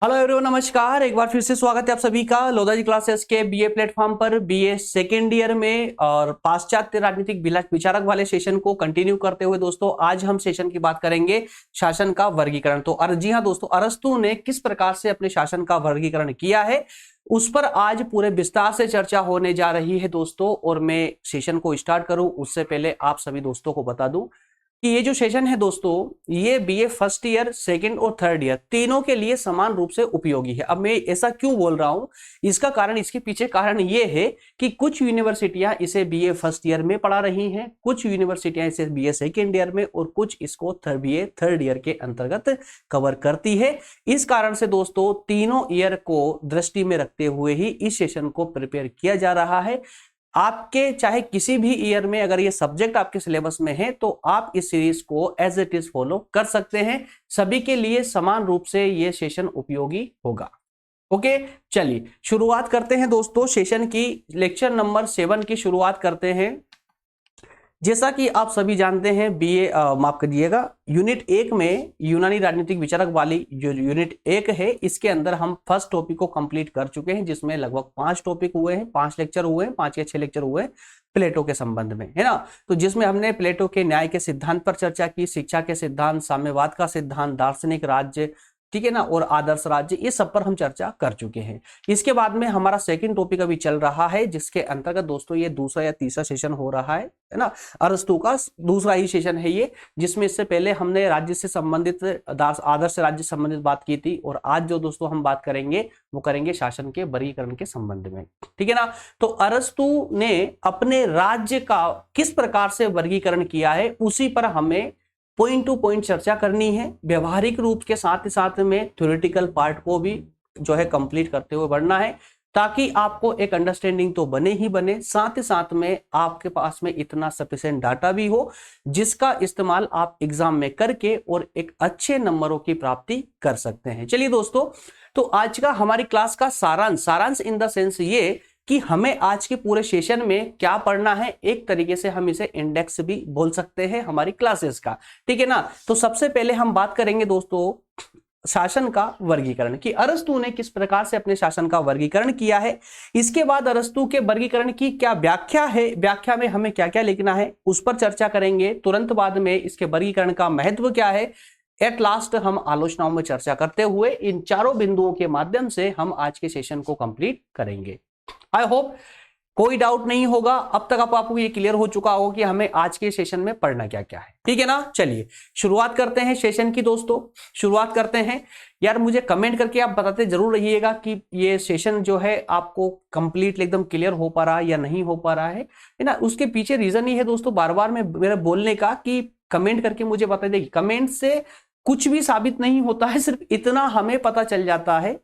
Hello everyone, नमस्कार। एक बार फिर से स्वागत है आप सभी का लोधा जी क्लासेस के बीए प्लेटफॉर्म पर। बीए सेकेंड ईयर में और पाश्चात्य राजनीतिक विचारक वाले सेशन को कंटिन्यू करते हुए दोस्तों आज हम सेशन की बात करेंगे शासन का वर्गीकरण। तो जी हाँ दोस्तों, अरस्तु ने किस प्रकार से अपने शासन का वर्गीकरण किया है उस पर आज पूरे विस्तार से चर्चा होने जा रही है दोस्तों। और मैं सेशन को स्टार्ट करूं उससे पहले आप सभी दोस्तों को बता दूं कि ये जो सेशन है दोस्तों, ये बीए फर्स्ट ईयर, सेकंड और थर्ड ईयर तीनों के लिए समान रूप से उपयोगी है। अब मैं ऐसा क्यों बोल रहा हूं, इसका कारण, इसके पीछे कारण ये है कि कुछ यूनिवर्सिटियां इसे बीए फर्स्ट ईयर में पढ़ा रही हैं, कुछ यूनिवर्सिटियां इसे बीए सेकंड ईयर में और कुछ इसको बीए थर्ड ईयर के अंतर्गत कवर करती है। इस कारण से दोस्तों तीनों ईयर को दृष्टि में रखते हुए ही इस सेशन को प्रिपेयर किया जा रहा है। आपके चाहे किसी भी ईयर में अगर ये सब्जेक्ट आपके सिलेबस में है तो आप इस सीरीज को एज इट इज फॉलो कर सकते हैं। सभी के लिए समान रूप से ये सेशन उपयोगी होगा। ओके, चलिए शुरुआत करते हैं दोस्तों सेशन की। लेक्चर नंबर 7 की शुरुआत करते हैं। जैसा कि आप सभी जानते हैं, बीए माफ करिएगा, यूनिट 1 में यूनानी राजनीतिक विचारक वाली जो यूनिट 1 है, इसके अंदर हम फर्स्ट टॉपिक को कंप्लीट कर चुके हैं, जिसमें लगभग 5 टॉपिक हुए हैं, 5 लेक्चर हुए हैं, 5 या 6 लेक्चर हुए हैं प्लेटो के संबंध में, है ना। तो जिसमें हमने प्लेटो के न्याय के सिद्धांत पर चर्चा की, शिक्षा के सिद्धांत, साम्यवाद का सिद्धांत, दार्शनिक राज्य, ठीक है ना, और आदर्श राज्य, ये सब पर हम चर्चा कर चुके हैं। इसके बाद में हमारा सेकंड टॉपिक अभी चल रहा है, जिसके अंतर्गत दोस्तों ये दूसरा या तीसरा सेशन हो रहा है ना। अरस्तु का दूसरा ही सेशन है ये, जिसमें इससे पहले हमने राज्य से संबंधित, आदर्श राज्य से संबंधित बात की थी। और आज जो दोस्तों हम बात करेंगे वो करेंगे शासन के वर्गीकरण के संबंध में, ठीक है ना। तो अरस्तु ने अपने राज्य का किस प्रकार से वर्गीकरण किया है उसी पर हमें पॉइंट टू पॉइंट चर्चा करनी है। व्यवहारिक रूप के साथ ही साथ में थ्योरेटिकल पार्ट को भी जो है कंप्लीट करते हुए बढ़ना है, ताकि आपको एक अंडरस्टैंडिंग तो बने ही बने, साथ ही साथ में आपके पास में इतना सफिशिएंट डाटा भी हो जिसका इस्तेमाल आप एग्जाम में करके और एक अच्छे नंबरों की प्राप्ति कर सकते हैं। चलिए दोस्तों, तो आज का हमारी क्लास का सारांश इन द सेंस ये कि हमें आज के पूरे सेशन में क्या पढ़ना है, एक तरीके से हम इसे इंडेक्स भी बोल सकते हैं हमारी क्लासेस का, ठीक है ना। तो सबसे पहले हम बात करेंगे दोस्तों शासन का वर्गीकरण, कि अरस्तु ने किस प्रकार से अपने शासन का वर्गीकरण किया है। इसके बाद अरस्तु के वर्गीकरण की क्या व्याख्या है, व्याख्या में हमें क्या क्या लिखना है उस पर चर्चा करेंगे। तुरंत बाद में इसके वर्गीकरण का महत्व क्या है, एट लास्ट हम आलोचनाओं में चर्चा करते हुए इन चारों बिंदुओं के माध्यम से हम आज के सेशन को कंप्लीट करेंगे। आई होप कोई डाउट नहीं होगा, अब तक आपको ये क्लियर हो चुका होगा कि हमें आज के सेशन में पढ़ना क्या क्या है, ठीक है ना। चलिए शुरुआत करते हैं सेशन की दोस्तों, शुरुआत करते हैं। यार मुझे कमेंट करके आप बताते जरूर रहिएगा कि ये सेशन जो है आपको कंप्लीटली एकदम क्लियर हो पा रहा है या नहीं हो पा रहा है ना। उसके पीछे रीजन ही है दोस्तों बार बार में मेरे बोलने का, कि कमेंट करके मुझे बता देगी। कमेंट से कुछ भी साबित नहीं होता है, सिर्फ इतना हमें पता चल जाता है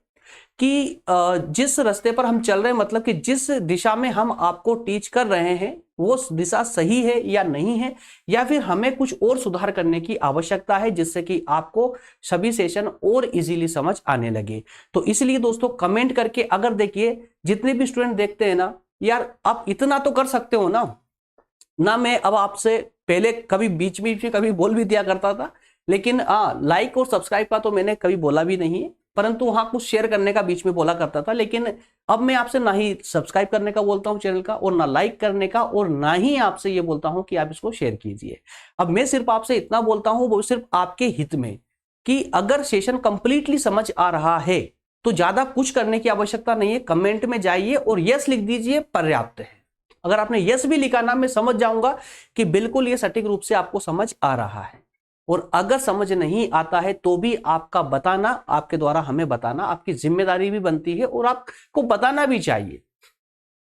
कि जिस रास्ते पर हम चल रहे हैं, मतलब कि जिस दिशा में हम आपको टीच कर रहे हैं वो दिशा सही है या नहीं है, या फिर हमें कुछ और सुधार करने की आवश्यकता है जिससे कि आपको सभी सेशन और इजीली समझ आने लगे। तो इसलिए दोस्तों कमेंट करके, अगर देखिए जितने भी स्टूडेंट देखते हैं ना, यार आप इतना तो कर सकते हो ना। मैं अब आपसे पहले कभी बीच बीच में कभी बोल भी दिया करता था, लेकिन लाइक और सब्सक्राइब का तो मैंने कभी बोला भी नहीं है, परंतु वहां कुछ शेयर करने का बीच में बोला करता था। लेकिन अब मैं आपसे ना ही सब्सक्राइब करने का बोलता हूं चैनल का, और ना लाइक करने का, और ना ही आपसे ये बोलता हूं कि आप इसको शेयर कीजिए। अब मैं सिर्फ आपसे इतना बोलता हूं, वो सिर्फ आपके हित में, कि अगर सेशन कंप्लीटली समझ आ रहा है तो ज्यादा कुछ करने की आवश्यकता नहीं है। कमेंट में जाइए और यस लिख दीजिए, पर्याप्त है। अगर आपने यस भी लिखा ना, मैं समझ जाऊंगा कि बिल्कुल ये सटीक रूप से आपको समझ आ रहा है। और अगर समझ नहीं आता है तो भी आपका बताना, आपके द्वारा हमें बताना आपकी जिम्मेदारी भी बनती है, और आपको बताना भी चाहिए,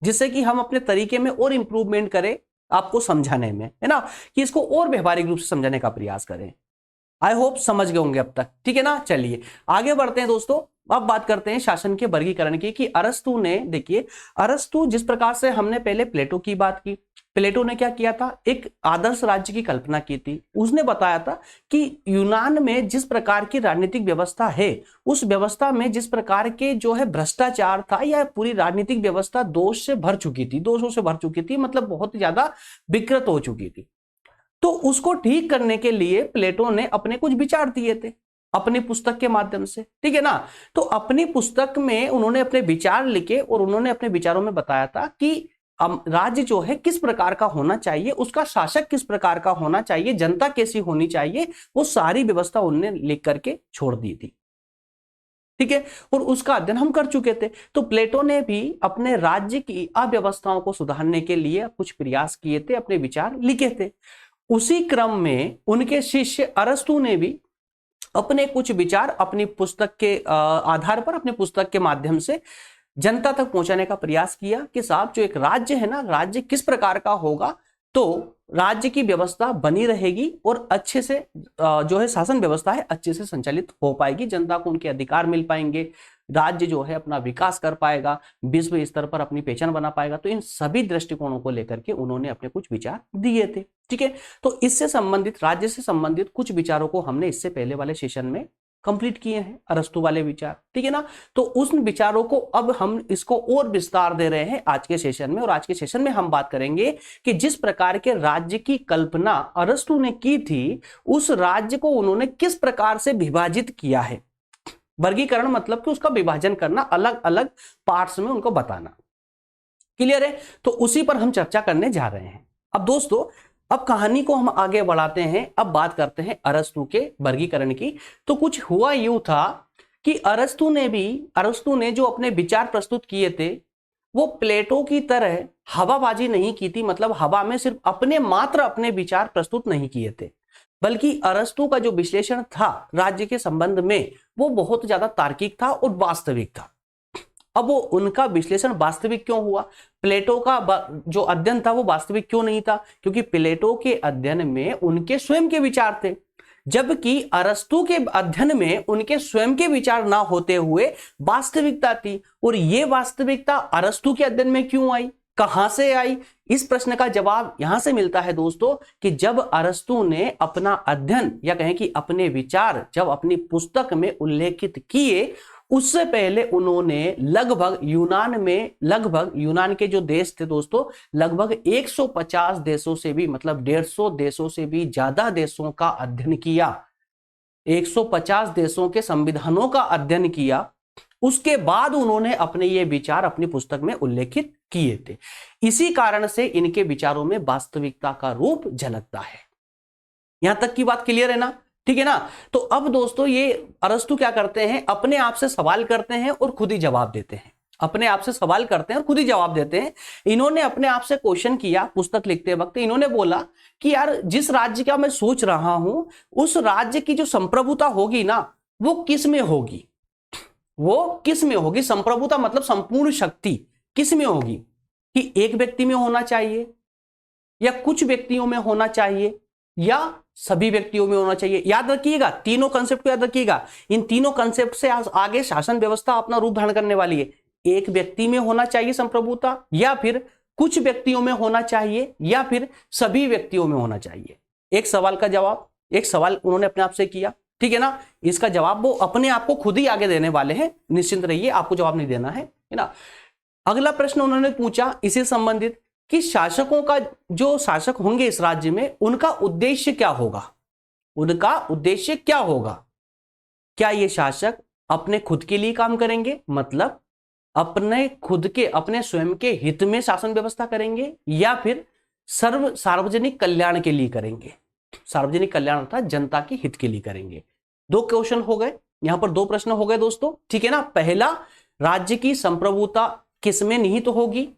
जिससे कि हम अपने तरीके में और इंप्रूवमेंट करें आपको समझाने में, है ना, कि इसको और व्यवहारिक रूप से समझाने का प्रयास करें। आई होप समझ गए होंगे अब तक, ठीक है ना। चलिए आगे बढ़ते हैं दोस्तों। अब बात करते हैं शासन के वर्गीकरण की, कि अरस्तु ने, देखिए अरस्तु जिस प्रकार से, हमने पहले प्लेटो की बात की, प्लेटो ने क्या किया था, एक आदर्श राज्य की कल्पना की थी। उसने बताया था कि यूनान में जिस प्रकार की राजनीतिक व्यवस्था है, उस व्यवस्था में जिस प्रकार के जो है भ्रष्टाचार था, या पूरी राजनीतिक व्यवस्था दोष से भर चुकी थी, दोषों से भर चुकी थी, मतलब बहुत ज्यादा विकृत हो चुकी थी। तो उसको ठीक करने के लिए प्लेटो ने अपने कुछ विचार दिए थे। अपनी पुस्तक के माध्यम से, ठीक है ना। तो अपनी पुस्तक में उन्होंने अपने विचार लिखे और उन्होंने अपने विचारों में बताया था कि राज्य जो है किस प्रकार का होना चाहिए, उसका शासक किस प्रकार का होना चाहिए, जनता कैसी होनी चाहिए, वो सारी व्यवस्था उन्होंने लिख करके छोड़ दी थी, ठीक है। और उसका अध्ययन हम कर चुके थे। तो प्लेटो ने भी अपने राज्य की अव्यवस्थाओं को सुधारने के लिए कुछ प्रयास किए थे, अपने विचार लिखे थे। उसी क्रम में उनके शिष्य अरस्तु ने भी अपने कुछ विचार अपनी पुस्तक के आधार पर, अपने पुस्तक के माध्यम से जनता तक पहुंचाने का प्रयास किया कि साहब जो एक राज्य है ना, राज्य किस प्रकार का होगा तो राज्य की व्यवस्था बनी रहेगी और अच्छे से जो है शासन व्यवस्था है अच्छे से संचालित हो पाएगी, जनता को उनके अधिकार मिल पाएंगे, राज्य जो है अपना विकास कर पाएगा, विश्व स्तर पर अपनी पहचान बना पाएगा। तो इन सभी दृष्टिकोणों को लेकर के उन्होंने अपने कुछ विचार दिए थे, ठीक है। तो इससे संबंधित, राज्य से संबंधित कुछ विचारों को हमने इससे पहले वाले सेशन में कंप्लीट किए हैं, अरस्तु वाले विचार, ठीक है ना। तो उन विचारों को अब हम इसको और विस्तार दे रहे हैं आज के सेशन में। और आज के सेशन में हम बात करेंगे कि जिस प्रकार के राज्य की कल्पना अरस्तु ने की थी, उस राज्य को उन्होंने किस प्रकार से विभाजित किया है। वर्गीकरण मतलब कि उसका विभाजन करना, अलग अलग पार्ट्स में उनको बताना। क्लियर है? तो उसी पर हम चर्चा करने जा रहे हैं। अब दोस्तों, अब कहानी को हम आगे बढ़ाते हैं। अब बात करते हैं अरस्तु के वर्गीकरण की। तो कुछ हुआ यूं था कि अरस्तु ने जो अपने विचार प्रस्तुत किए थे वो प्लेटो की तरह हवाबाजी नहीं की थी, मतलब हवा में सिर्फ अपने विचार प्रस्तुत नहीं किए थे, बल्कि अरस्तु का जो विश्लेषण था राज्य के संबंध में वो बहुत ज्यादा तार्किक था और वास्तविक था। अब वो उनका विश्लेषण वास्तविक क्यों हुआ, प्लेटो का जो अध्ययन था वो वास्तविक क्यों नहीं था, क्योंकि प्लेटो के अध्ययन में उनके स्वयं के विचार थे, जबकि अरस्तु के अध्ययन में उनके स्वयं के विचार ना होते हुए वास्तविकता थी। और ये वास्तविकता अरस्तु के अध्ययन में क्यों आई, कहां से आई? इस प्रश्न का जवाब यहां से मिलता है दोस्तों कि जब अरस्तु ने अपना अध्ययन या कहें कि अपने विचार जब अपनी पुस्तक में उल्लेखित किए, उससे पहले उन्होंने लगभग यूनान के जो देश थे दोस्तों, लगभग 150 देशों से भी, मतलब 150 देशों से भी ज्यादा देशों का अध्ययन किया, 150 देशों के संविधानों का अध्ययन किया। उसके बाद उन्होंने अपने ये विचार अपनी पुस्तक में उल्लेखित किए थे। इसी कारण से इनके विचारों में वास्तविकता का रूप झलकता है। यहां तक की बात क्लियर है ना, ठीक है ना। तो अब दोस्तों ये अरस्तु क्या करते हैं, अपने आप से सवाल करते हैं और खुद ही जवाब देते हैं, अपने आप से सवाल करते हैं और खुद ही जवाब देते हैं। इन्होंने अपने आप से क्वेश्चन किया पुस्तक लिखते वक्त, इन्होंने बोला कि यार जिस राज्य का मैं सोच रहा हूं उस राज्य की जो संप्रभुता होगी ना वो किस में होगी, वो किस में होगी। संप्रभुता मतलब संपूर्ण शक्ति किस में होगी, कि एक व्यक्ति में होना चाहिए या कुछ व्यक्तियों में होना चाहिए या सभी व्यक्तियों में होना चाहिए। याद रखिएगा, तीनों कंसेप्ट को याद रखिएगा। इन तीनों कंसेप्ट से आगे शासन व्यवस्था अपना रूप धारण करने वाली है। एक व्यक्ति में होना चाहिए संप्रभुता, या फिर कुछ व्यक्तियों में होना चाहिए, या फिर सभी व्यक्तियों में होना चाहिए। एक सवाल का जवाब, एक सवाल उन्होंने अपने आप से किया, ठीक है ना। इसका जवाब वो अपने आप को खुद ही आगे देने वाले हैं, निश्चिंत रहिए, आपको जवाब नहीं देना है ना। अगला प्रश्न उन्होंने पूछा इसी संबंधित कि शासकों का, जो शासक होंगे इस राज्य में, उनका उद्देश्य क्या होगा, उनका उद्देश्य क्या होगा। क्या ये शासक अपने खुद के लिए काम करेंगे, मतलब अपने खुद के, अपने स्वयं के हित में शासन व्यवस्था करेंगे, या फिर सार्वजनिक कल्याण के लिए करेंगे। सार्वजनिक कल्याण अर्थात जनता के हित के लिए करेंगे। दो क्वेश्चन हो गए, यहां पर दो प्रश्न हो गए दोस्तों, ठीक है ना। पहला, राज्य की संप्रभुता किस में निहित तो होगी,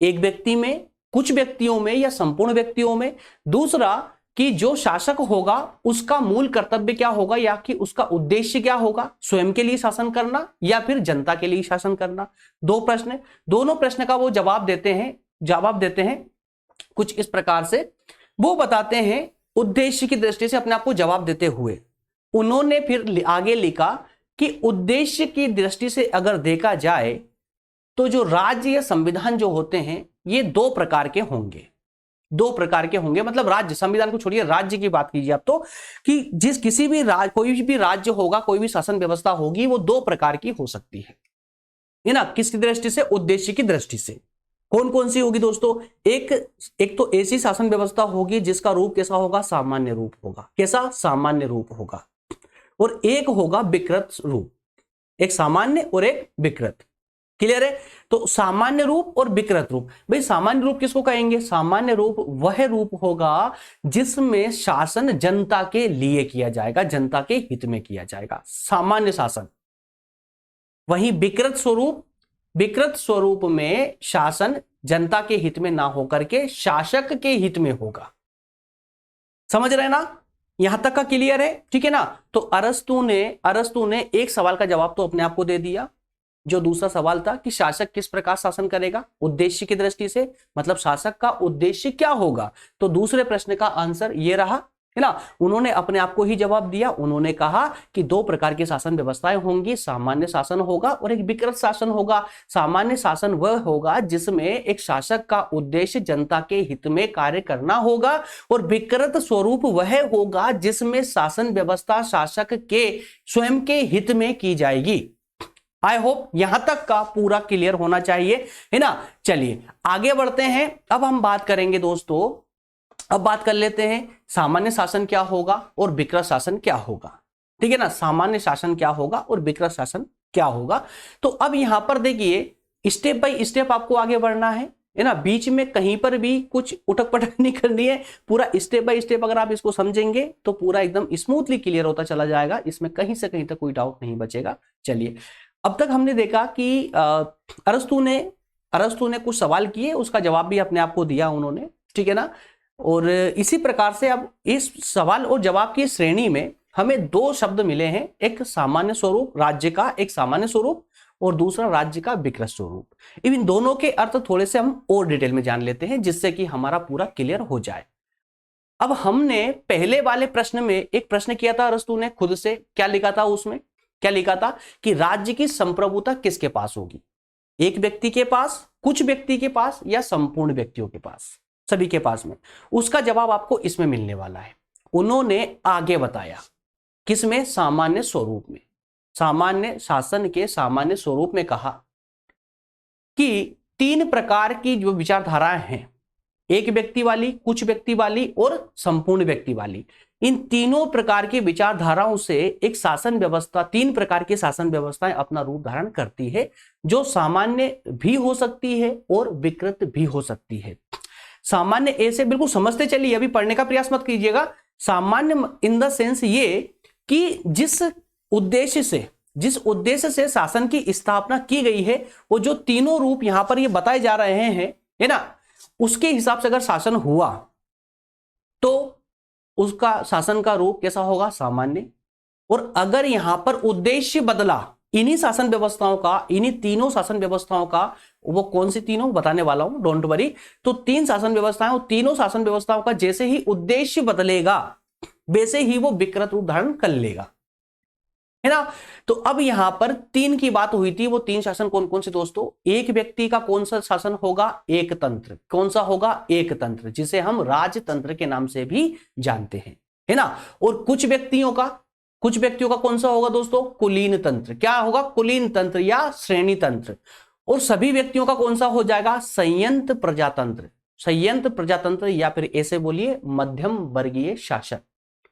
एक व्यक्ति में, कुछ व्यक्तियों में, या संपूर्ण व्यक्तियों में। दूसरा कि जो शासक होगा उसका मूल कर्तव्य क्या होगा, या कि उसका उद्देश्य क्या होगा, स्वयं के लिए शासन करना या फिर जनता के लिए शासन करना। दो प्रश्न, दोनों प्रश्न का वो जवाब देते हैं कुछ इस प्रकार से। वो बताते हैं उद्देश्य की दृष्टि से अपने आप को जवाब देते हुए उन्होंने फिर आगे लिखा कि उद्देश्य की दृष्टि से अगर देखा जाए तो जो राज्य या संविधान जो होते हैं ये दो प्रकार के होंगे, मतलब राज्य, संविधान को छोड़िए, राज्य की बात कीजिए आप, तो कि किसी भी कोई भी राज्य होगा, कोई भी शासन व्यवस्था होगी, वो दो प्रकार की हो सकती है ना। किसकी दृष्टि से, उद्देश्य की दृष्टि से। कौन कौन सी होगी दोस्तों, एक तो ऐसी शासन व्यवस्था होगी जिसका रूप कैसा होगा, सामान्य रूप होगा। कैसा, सामान्य रूप होगा। और एक होगा विकृत रूप, एक सामान्य और एक विकृत। क्लियर है? तो सामान्य रूप और विकृत रूप, भाई सामान्य रूप किसको कहेंगे? सामान्य रूप वह रूप होगा जिसमें शासन जनता के लिए किया जाएगा, जनता के हित में किया जाएगा, सामान्य शासन। वहीं विकृत स्वरूप में शासन जनता के हित में ना होकर के शासक के हित में होगा। समझ रहे ना? यहां तक का क्लियर है? ठीक है ना? तो अरस्तु ने एक सवाल का जवाब तो अपने आप को दे दिया। जो दूसरा सवाल था कि शासक किस प्रकार शासन करेगा उद्देश्य की दृष्टि से, मतलब शासक का उद्देश्य क्या होगा, तो दूसरे प्रश्न का आंसर ये रहा, है ना? उन्होंने अपने आप को ही जवाब दिया। उन्होंने कहा कि दो प्रकार की शासन व्यवस्थाएं होंगी, सामान्य शासन होगा और एक विकृत शासन होगा। सामान्य शासन वह होगा जिसमें एक शासक का उद्देश्य जनता के हित में कार्य करना होगा, और विकृत स्वरूप वह होगा जिसमें शासन व्यवस्था शासक के स्वयं के हित में की जाएगी। आई होप यहां तक का पूरा क्लियर होना चाहिए, है ना? चलिए आगे बढ़ते हैं। अब हम बात करेंगे दोस्तों, अब बात कर लेते हैं सामान्य शासन क्या होगा और विकृत शासन क्या होगा। ठीक है ना? सामान्य शासन क्या होगा और विकृत शासन क्या होगा। तो अब यहां पर देखिए स्टेप बाय स्टेप आपको आगे बढ़ना है ना? बीच में कहीं पर भी कुछ उठक पटक नहीं करनी है। पूरा स्टेप बाय स्टेप अगर आप इसको समझेंगे तो पूरा एकदम स्मूथली क्लियर होता चला जाएगा, इसमें कहीं से कहीं तक कोई डाउट नहीं बचेगा। चलिए, अब तक हमने देखा कि अरस्तु ने कुछ सवाल किए, उसका जवाब भी अपने आप को दिया उन्होंने। ठीक है ना? और इसी प्रकार से अब इस सवाल और जवाब की श्रेणी में हमें दो शब्द मिले हैं, एक सामान्य स्वरूप राज्य का, एक सामान्य स्वरूप, और दूसरा राज्य का विकृत स्वरूप। इन दोनों के अर्थ थोड़े से हम और डिटेल में जान लेते हैं जिससे कि हमारा पूरा क्लियर हो जाए। अब हमने पहले वाले प्रश्न में एक प्रश्न किया था अरस्तु ने खुद से, क्या लिखा था उसमें? क्या लिखा था कि राज्य की संप्रभुता किसके पास होगी? एक व्यक्ति के पास, कुछ व्यक्ति के पास, या संपूर्ण व्यक्तियों के पास, सभी के पास में? उसका जवाब आपको इसमें मिलने वाला है। उन्होंने आगे बताया किसमें? सामान्य स्वरूप में, सामान्य शासन के सामान्य स्वरूप में कहा कि तीन प्रकार की जो विचारधाराएं हैं, एक व्यक्ति वाली, कुछ व्यक्ति वाली और संपूर्ण व्यक्ति वाली, इन तीनों प्रकार की विचारधाराओं से एक शासन व्यवस्था, तीन प्रकार की शासन व्यवस्थाएं अपना रूप धारण करती है, जो सामान्य भी हो सकती है और विकृत भी हो सकती है। सामान्य ऐसे बिल्कुल समझते चलिए, अभी पढ़ने का प्रयास मत कीजिएगा। सामान्य इन द सेंस ये कि जिस उद्देश्य से शासन की स्थापना की गई है, वो जो तीनों रूप यहां पर ये बताए जा रहे हैं, है ना, उसके हिसाब से अगर शासन हुआ तो उसका शासन का रूप कैसा होगा? सामान्य। और अगर यहां पर उद्देश्य बदला इन्हीं शासन व्यवस्थाओं का, इन्हीं तीनों शासन व्यवस्थाओं का, वो कौन सी तीनों बताने वाला हूं, डोंट वरी। तो तीन शासन व्यवस्थाएं, तीनों शासन व्यवस्थाओं का जैसे ही उद्देश्य बदलेगा वैसे ही वो विकृत रूप धारण कर लेगा, है ना? तो अब यहां पर तीन की बात हुई थी, वो तीन शासन कौन कौन से दोस्तों? एक व्यक्ति का कौन सा शासन होगा? एक तंत्र। कौन सा होगा? एक तंत्र, जिसे हम राजतंत्र के नाम से भी जानते हैं, है ना? और कुछ व्यक्तियों का कौन सा होगा दोस्तों? कुलीन तंत्र। क्या होगा? कुलीन तंत्र या श्रेणी तंत्र। और सभी व्यक्तियों का कौन सा हो जाएगा? संयंत्र प्रजातंत्र। संयंत्र प्रजातंत्र, या फिर ऐसे बोलिए मध्यम वर्गीय शासन।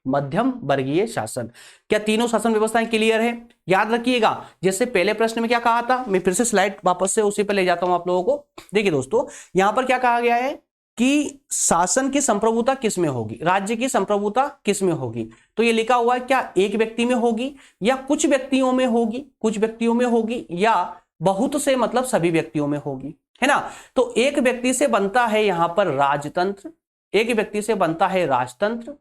मध्यम वर्गीय शासन। क्या तीनों शासन व्यवस्थाएं क्लियर है? याद रखिएगा, जैसे पहले प्रश्न में क्या कहा था, मैं फिर से स्लाइड वापस से उसी पर ले जाता हूं आप लोगों को। देखिए दोस्तों, यहां पर क्या कहा गया है कि शासन की संप्रभुता किस में होगी, राज्य की संप्रभुता किस में होगी? तो ये लिखा हुआ है, क्या एक व्यक्ति में होगी, या कुछ व्यक्तियों में होगी, या बहुत से मतलब सभी व्यक्तियों में होगी, है ना? तो एक व्यक्ति से बनता है यहां पर राजतंत्र, एक व्यक्ति से बनता है राजतंत्र,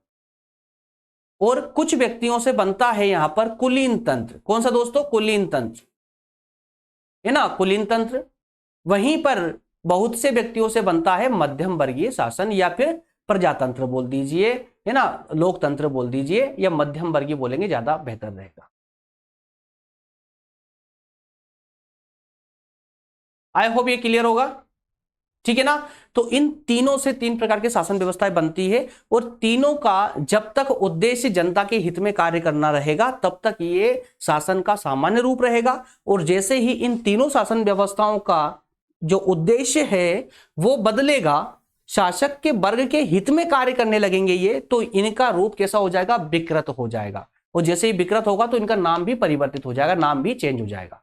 और कुछ व्यक्तियों से बनता है यहां पर कुलीन तंत्र। कौन सा दोस्तों? कुलीन तंत्र, है ना, कुलीन तंत्र। वहीं पर बहुत से व्यक्तियों से बनता है मध्यम वर्गीय शासन, या फिर प्रजातंत्र बोल दीजिए, है ना, लोकतंत्र बोल दीजिए, या मध्यम वर्गीय बोलेंगे ज्यादा बेहतर रहेगा। आई होप ये क्लियर होगा, ठीक है ना? तो इन तीनों से तीन प्रकार के शासन व्यवस्थाएं बनती है, और तीनों का जब तक उद्देश्य जनता के हित में कार्य करना रहेगा तब तक ये शासन का सामान्य रूप रहेगा। और जैसे ही इन तीनों शासन व्यवस्थाओं का जो उद्देश्य है वो बदलेगा, शासक के वर्ग के हित में कार्य करने लगेंगे ये, तो इनका रूप कैसा हो जाएगा? विकृत हो जाएगा। और जैसे ही विकृत होगा तो इनका नाम भी परिवर्तित हो जाएगा, नाम भी चेंज हो जाएगा,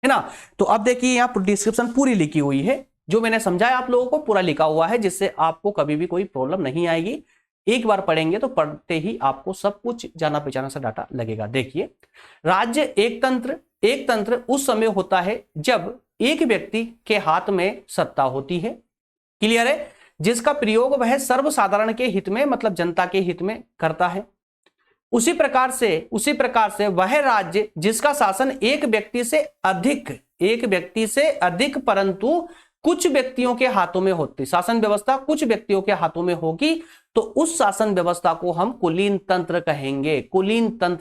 है ना। तो अब देखिए यहाँ डिस्क्रिप्शन पूरी लिखी हुई है, जो मैंने समझाया आप लोगों को पूरा लिखा हुआ है, जिससे आपको कभी भी कोई प्रॉब्लम नहीं आएगी। एक बार पढ़ेंगे तो पढ़ते ही आपको सब कुछ जाना पहचाना सा डाटा लगेगा। देखिए, राज्य एक तंत्र उस समय होता है जब एक व्यक्ति के हाथ में सत्ता होती है, क्लियर है, जिसका प्रयोग वह सर्वसाधारण के हित में, मतलब जनता के हित में करता है। उसी प्रकार से वह राज्य जिसका शासन एक व्यक्ति से अधिक परंतु कुछ व्यक्तियों के हाथों में होती, शासन व्यवस्था कुछ व्यक्तियों के हाथों में होगी, तो उस शासन व्यवस्था को हम कुलीन तंत्र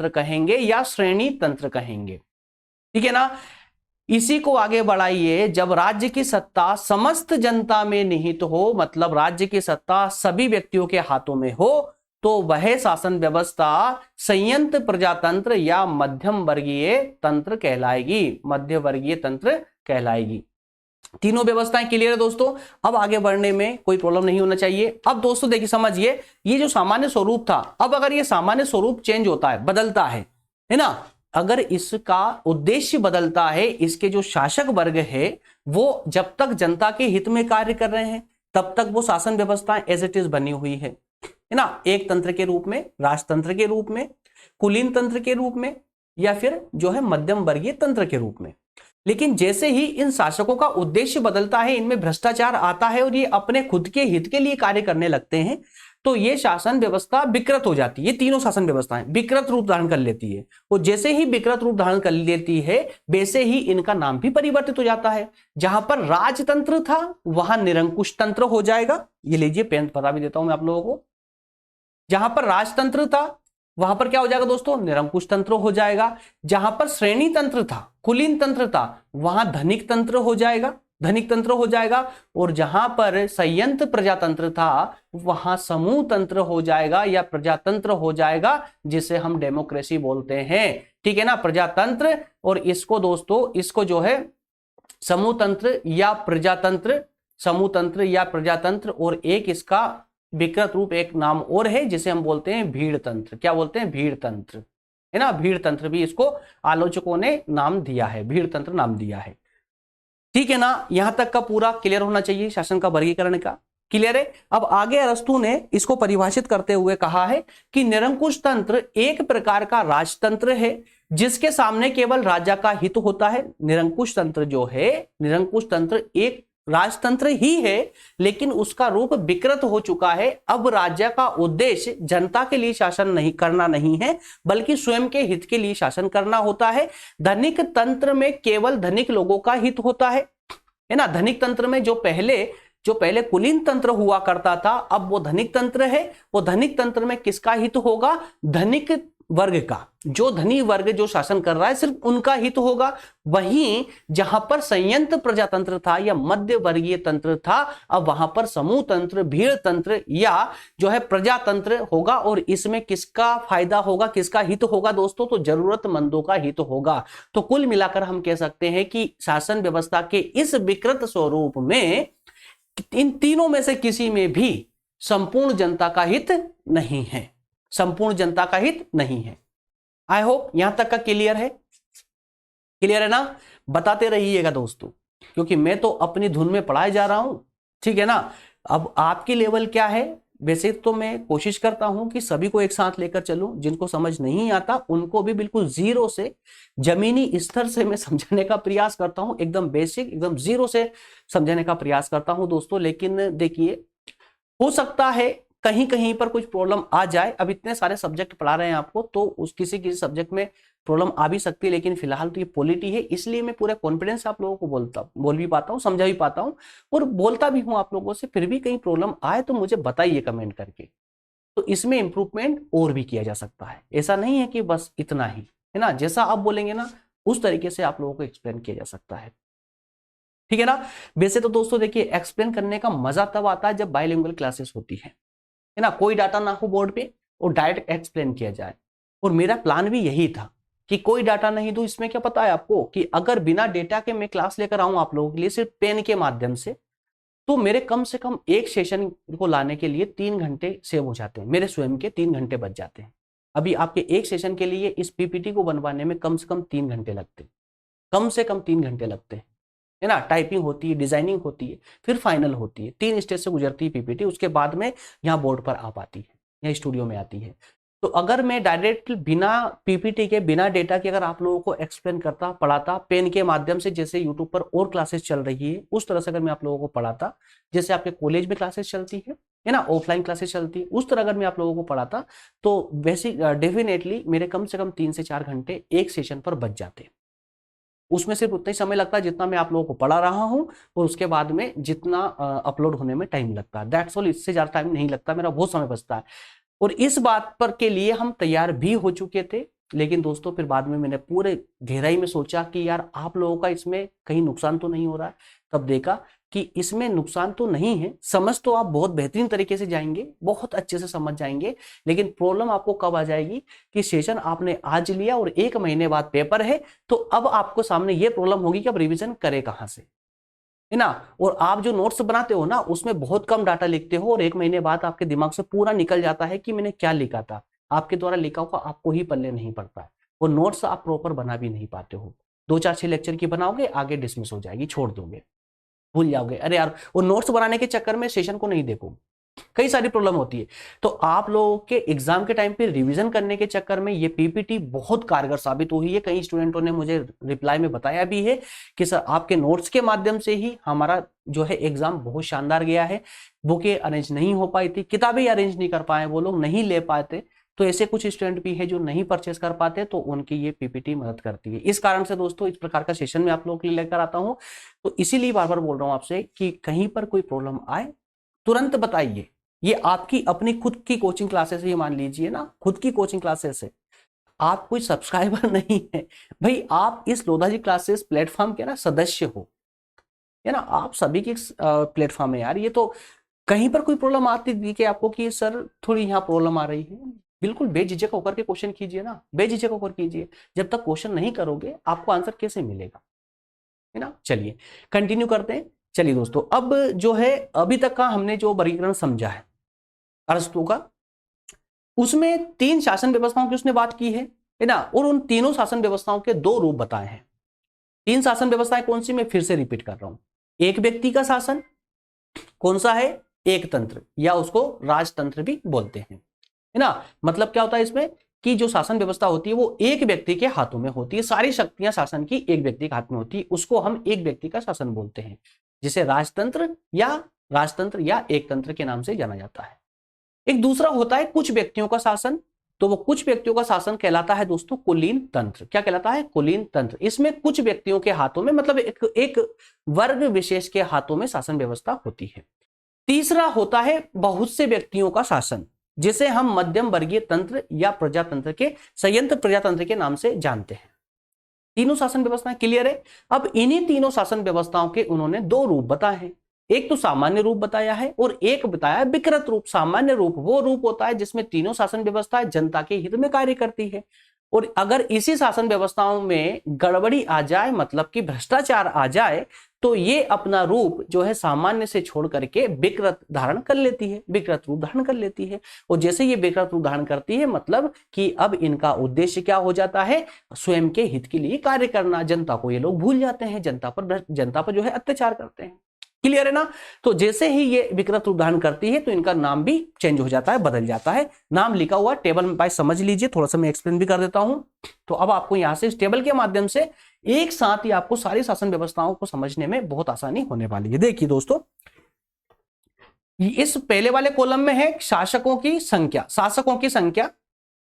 कहेंगे या श्रेणी तंत्र कहेंगे, ठीक है ना। इसी को आगे बढ़ाइए, जब राज्य की सत्ता समस्त जनता में निहित हो, मतलब राज्य की सत्ता सभी व्यक्तियों के हाथों में हो, तो वह शासन व्यवस्था संयंत्र प्रजातंत्र या मध्यम वर्गीय तंत्र कहलाएगी। तीनों व्यवस्थाएं क्लियर है दोस्तों। अब आगे बढ़ने में कोई प्रॉब्लम नहीं होना चाहिए। अब दोस्तों देखिए, समझिए, ये जो सामान्य स्वरूप था, अब अगर ये सामान्य स्वरूप चेंज होता है, बदलता है ना, अगर इसका उद्देश्य बदलता है, इसके जो शासक वर्ग है वो जब तक जनता के हित में कार्य कर रहे हैं तब तक वो शासन व्यवस्था एज इट इज बनी हुई है ना, एक तंत्र के रूप में, राजतंत्र के रूप में, कुलीन तंत्र के रूप में, या फिर जो है मध्यम वर्गीय तंत्र के रूप में। लेकिन जैसे ही इन शासकों का उद्देश्य बदलता है, इनमें भ्रष्टाचार आता है और ये अपने खुद के हित के लिए कार्य करने लगते हैं, तो ये शासन व्यवस्था विकृत हो जाती है। ये तीनों शासन व्यवस्थाएं विकृत रूप धारण कर लेती है, और जैसे ही विकृत रूप धारण कर लेती है वैसे ही इनका नाम भी परिवर्तित हो जाता है। जहां पर राजतंत्र था वहां निरंकुश तंत्र हो जाएगा। ये लीजिए, पेन बता भी देता हूं मैं आप लोगों को। जहां पर राजतंत्र था वहां पर क्या हो जाएगा दोस्तों, निरंकुश तंत्र हो जाएगा। जहां पर श्रेणी तंत्र था, कुलीन तंत्र था, वहां धनिक तंत्र हो जाएगा। और जहां पर संयंत्र प्रजातंत्र था वहां समूह तंत्र हो जाएगा या प्रजातंत्र हो जाएगा, जिसे हम डेमोक्रेसी बोलते हैं, ठीक है ना, प्रजातंत्र। और इसको दोस्तों, इसको जो है समूह तंत्र या प्रजातंत्र, और एक इसका विकृत रूप एक नाम और है जिसे हम बोलते हैं भीड़ तंत्र। क्या बोलते हैं, भीड़ तंत्र, है ना। भीड़ तंत्र भी इसको आलोचकों ने नाम दिया है, भीड़ तंत्र नाम दिया है, ठीक है ना। यहां तक का पूरा क्लियर होना चाहिए, शासन का वर्गीकरण का क्लियर है। अब आगे अरस्तु ने इसको परिभाषित करते हुए कहा है कि निरंकुश तंत्र एक प्रकार का राजतंत्र है जिसके सामने केवल राजा का हित होता है। निरंकुश तंत्र जो है, निरंकुश तंत्र एक राजतंत्र ही है, लेकिन उसका रूप विकृत हो चुका है। अब राज्य का उद्देश्य जनता के लिए शासन नहीं करना नहीं है, बल्कि स्वयं के हित के लिए शासन करना होता है। धनिक तंत्र में केवल धनिक लोगों का हित होता है ना। धनिक तंत्र में जो पहले कुलीन तंत्र हुआ करता था, अब वो धनिक तंत्र है। वो धनिक तंत्र में किसका हित होगा, धनिक वर्ग का। जो धनी वर्ग जो शासन कर रहा है सिर्फ उनका हित होगा। वहीं जहां पर संयंत्र प्रजातंत्र था या मध्य वर्गीय तंत्र था, अब वहां पर समूह तंत्र, भीड़ तंत्र या जो है प्रजातंत्र होगा। और इसमें किसका फायदा होगा, किसका हित होगा दोस्तों, तो जरूरतमंदों का हित होगा। तो कुल मिलाकर हम कह सकते हैं कि शासन व्यवस्था के इस विकृत स्वरूप में इन तीनों में से किसी में भी संपूर्ण जनता का हित नहीं है, संपूर्ण जनता का हित नहीं है। आई होप यहां तक का क्लियर है ना। बताते रहिएगा दोस्तों, क्योंकि मैं तो अपनी धुन में पढ़ाए जा रहा हूं, ठीक है ना। अब आपकी लेवल क्या है, वैसे तो मैं कोशिश करता हूं कि सभी को एक साथ लेकर चलूं। जिनको समझ नहीं आता उनको भी बिल्कुल जीरो से, जमीनी स्तर से मैं समझाने का प्रयास करता हूं, एकदम बेसिक, एकदम जीरो से समझाने का प्रयास करता हूं दोस्तों। लेकिन देखिए, हो सकता है कहीं कहीं पर कुछ प्रॉब्लम आ जाए। अब इतने सारे सब्जेक्ट पढ़ा रहे हैं आपको, तो उस किसी सब्जेक्ट में प्रॉब्लम आ भी सकती है, लेकिन फिलहाल तो ये पॉलिटी है, इसलिए मैं पूरे कॉन्फिडेंस से आप लोगों को बोल भी पाता हूँ, समझा भी पाता हूँ और बोलता भी हूँ आप लोगों से। फिर भी कहीं प्रॉब्लम आए तो मुझे बताइए कमेंट करके, तो इसमें इंप्रूवमेंट और भी किया जा सकता है। ऐसा नहीं है कि बस इतना ही, है ना। जैसा आप बोलेंगे ना उस तरीके से आप लोगों को एक्सप्लेन किया जा सकता है, ठीक है ना। वैसे तो दोस्तों देखिए, एक्सप्लेन करने का मजा तब आता है जब बाइलिंगुअल क्लासेस होती है ना। कोई डाटा ना हो बोर्ड पे और डायरेक्ट एक्सप्लेन किया जाए। और मेरा प्लान भी यही था कि कोई डाटा नहीं दूं। इसमें क्या पता है आपको कि अगर बिना डेटा के मैं क्लास लेकर आऊं आप लोगों के लिए सिर्फ पेन के माध्यम से, तो मेरे कम से कम एक सेशन को लाने के लिए 3 घंटे सेव हो जाते हैं, मेरे स्वयं के 3 घंटे बच जाते हैं। अभी आपके एक सेशन के लिए इस पीपीटी को बनवाने में कम से कम 3 घंटे लगते हैं, कम से कम 3 घंटे लगते हैं, है ना। टाइपिंग होती है, डिजाइनिंग होती है, फिर फाइनल होती है, 3 स्टेज से गुजरती है पीपीटी, उसके बाद में यहाँ बोर्ड पर आ पाती है, यहाँ स्टूडियो में आती है। तो अगर मैं डायरेक्ट बिना पीपीटी के, बिना डेटा के अगर आप लोगों को एक्सप्लेन करता, पढ़ाता पेन के माध्यम से, जैसे यूट्यूब पर और क्लासेस चल रही है उस तरह से अगर मैं आप लोगों को पढ़ाता, जैसे आपके कॉलेज में क्लासेस चलती है ना, ऑफलाइन क्लासेस चलती है, उस तरह अगर मैं आप लोगों को पढ़ाता तो बेसिक डेफिनेटली मेरे कम से कम 3 से 4 घंटे एक सेशन पर बच जाते। उसमें सिर्फ उतना ही समय लगता है जितना मैं आप लोगों को पढ़ा रहा हूं, और उसके बाद में जितना अपलोड होने में टाइम लगता है, दैट्स ऑल। इससे ज्यादा टाइम नहीं लगता, मेरा बहुत समय बचता है। और इस बात पर के लिए हम तैयार भी हो चुके थे, लेकिन दोस्तों फिर बाद में मैंने पूरे गहराई में सोचा कि यार आप लोगों का इसमें कहीं नुकसान तो नहीं हो रहा है। तब देखा कि इसमें नुकसान तो नहीं है, समझ तो आप बहुत बेहतरीन तरीके से जाएंगे, बहुत अच्छे से समझ जाएंगे, लेकिन प्रॉब्लम आपको कब आ जाएगी कि सेशन आपने आज लिया और 1 महीने बाद पेपर है, तो अब आपको सामने ये प्रॉब्लम होगी कि अब रिवीजन करे कहां से, है ना। और आप जो नोट्स बनाते हो ना उसमें बहुत कम डाटा लिखते हो, और 1 महीने बाद आपके दिमाग से पूरा निकल जाता है कि मैंने क्या लिखा था, आपके द्वारा लिखा हुआ आपको ही पल्ले नहीं पड़ता है, वो नोट्स आप प्रॉपर बना भी नहीं पाते हो। 2 4 6 लेक्चर की बनाओगे, आगे डिसमिस हो जाएगी, छोड़ दोगे, भूल जाओगे, अरे यार वो नोट्स बनाने के चक्कर में सेशन को नहीं देखो, कई सारी प्रॉब्लम होती है। तो आप लोगों के एग्जाम के टाइम पे रिवीजन करने के चक्कर में ये पीपीटी बहुत कारगर साबित हुई है। कई स्टूडेंटों ने मुझे रिप्लाई में बताया भी है कि सर आपके नोट्स के माध्यम से ही हमारा जो है एग्जाम बहुत शानदार गया है, बुकें अरेंज नहीं हो पाई थी, किताबें अरेंज नहीं कर पाए, वो लोग नहीं ले पाते। तो ऐसे कुछ स्टूडेंट भी है जो नहीं परचेस कर पाते, तो उनकी ये पीपीटी मदद करती है। इस कारण से दोस्तों इस प्रकार का सेशन में आप लोगों के लिए लेकर आता हूं। तो इसीलिए बार बार बोल रहा हूं आपसे कि कहीं पर कोई प्रॉब्लम आए तुरंत बताइए। ये आपकी अपनी खुद की कोचिंग क्लासेस है, ये मान लीजिए ना, खुद की कोचिंग क्लासेस है, आप कोई सब्सक्राइबर नहीं है भाई, आप इस लोधा जी क्लासेस प्लेटफॉर्म के ना सदस्य हो, है ना, आप सभी की प्लेटफॉर्म है यार। ये तो कहीं पर कोई प्रॉब्लम आती थी कि आपको कि सर थोड़ी यहाँ प्रॉब्लम आ रही है, बिल्कुल बेझिझक होकर के क्वेश्चन कीजिए ना, बेझिझक होकर कीजिए। जब तक क्वेश्चन नहीं करोगे आपको आंसर कैसे मिलेगा, है ना। चलिए कंटिन्यू करते हैं। चलिए दोस्तों, अब जो है अभी तक का हमने जो वर्गीकरण समझा है अरस्तु का, उसमें 3 शासन व्यवस्थाओं की उसने बात की है ना, और उन तीनों शासन व्यवस्थाओं के 2 रूप बताए हैं। 3 शासन व्यवस्थाएं कौन सी, मैं फिर से रिपीट कर रहा हूं। एक व्यक्ति का शासन कौन सा है, एक तंत्र, या उसको राजतंत्र भी बोलते हैं, है ना। मतलब क्या होता है इसमें कि जो शासन व्यवस्था होती है वो एक व्यक्ति के हाथों में होती है, सारी शक्तियां शासन की एक व्यक्ति के हाथ में होती है, उसको हम एक व्यक्ति का शासन बोलते हैं, जिसे राजतंत्र या एक तंत्र के नाम से जाना जाता है। एक दूसरा होता है कुछ व्यक्तियों का शासन, तो वो कुछ व्यक्तियों का शासन कहलाता है दोस्तों कुलीन तंत्र। क्या कहलाता है, कुलीन तंत्र। इसमें कुछ व्यक्तियों के हाथों में, मतलब एक वर्ग विशेष के हाथों में शासन व्यवस्था होती है। तीसरा होता है बहुत से व्यक्तियों का शासन, जिसे हम मध्यम वर्गीय तंत्र या प्रजातंत्र के, संयंत्र प्रजातंत्र के नाम से जानते हैं। तीनों शासन व्यवस्थाएं क्लियर है। अब इन्हीं तीनों शासन व्यवस्थाओं के उन्होंने 2 रूप बताए हैं। एक तो सामान्य रूप बताया है और एक बताया विकृत रूप। सामान्य रूप वो रूप होता है जिसमें तीनों शासन व्यवस्थाएं जनता के हित में कार्य करती है, और अगर इसी शासन व्यवस्थाओं में गड़बड़ी आ जाए, मतलब कि भ्रष्टाचार आ जाए, तो ये अपना रूप जो है सामान्य से छोड़ करके विकृत धारण कर लेती है, विकृत रूप धारण कर लेती है। और जैसे ये विकृत रूप धारण करती है, मतलब कि अब इनका उद्देश्य क्या हो जाता है, स्वयं के हित के लिए कार्य करना। जनता को ये लोग भूल जाते हैं, जनता पर जो है अत्याचार करते हैं। क्लियर है ना। तो जैसे ही ये विकृत रूप धारण करती है तो इनका नाम भी चेंज हो जाता है, बदल जाता है। नाम लिखा हुआ टेबल में भाई समझ लीजिए, थोड़ा सा मैं एक्सप्लेन भी कर देता हूं। तो अब आपको यहां से इस टेबल के माध्यम से एक साथ ही आपको सारी शासन व्यवस्थाओं को समझने में बहुत आसानी होने वाली है। देखिए दोस्तों, इस पहले वाले कॉलम में है शासकों की संख्या, शासकों की संख्या,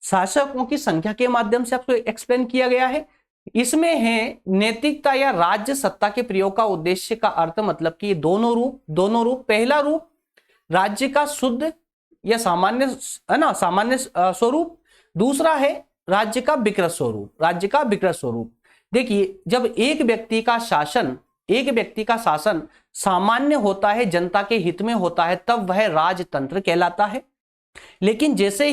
शासकों की संख्या के माध्यम से आपको एक्सप्लेन किया गया है। इसमें है नैतिकता या राज्य सत्ता के प्रयोग का उद्देश्य का अर्थ, मतलब कि दोनों रूप। पहला रूप राज्य का शुद्ध या सामान्य, है ना, सामान्य स्वरूप। दूसरा है राज्य का विकृत स्वरूप। देखिए, जब एक व्यक्ति का शासन सामान्य होता है, जनता के हित में होता है, तब वह राजतंत्र कहलाता है। लेकिन जैसे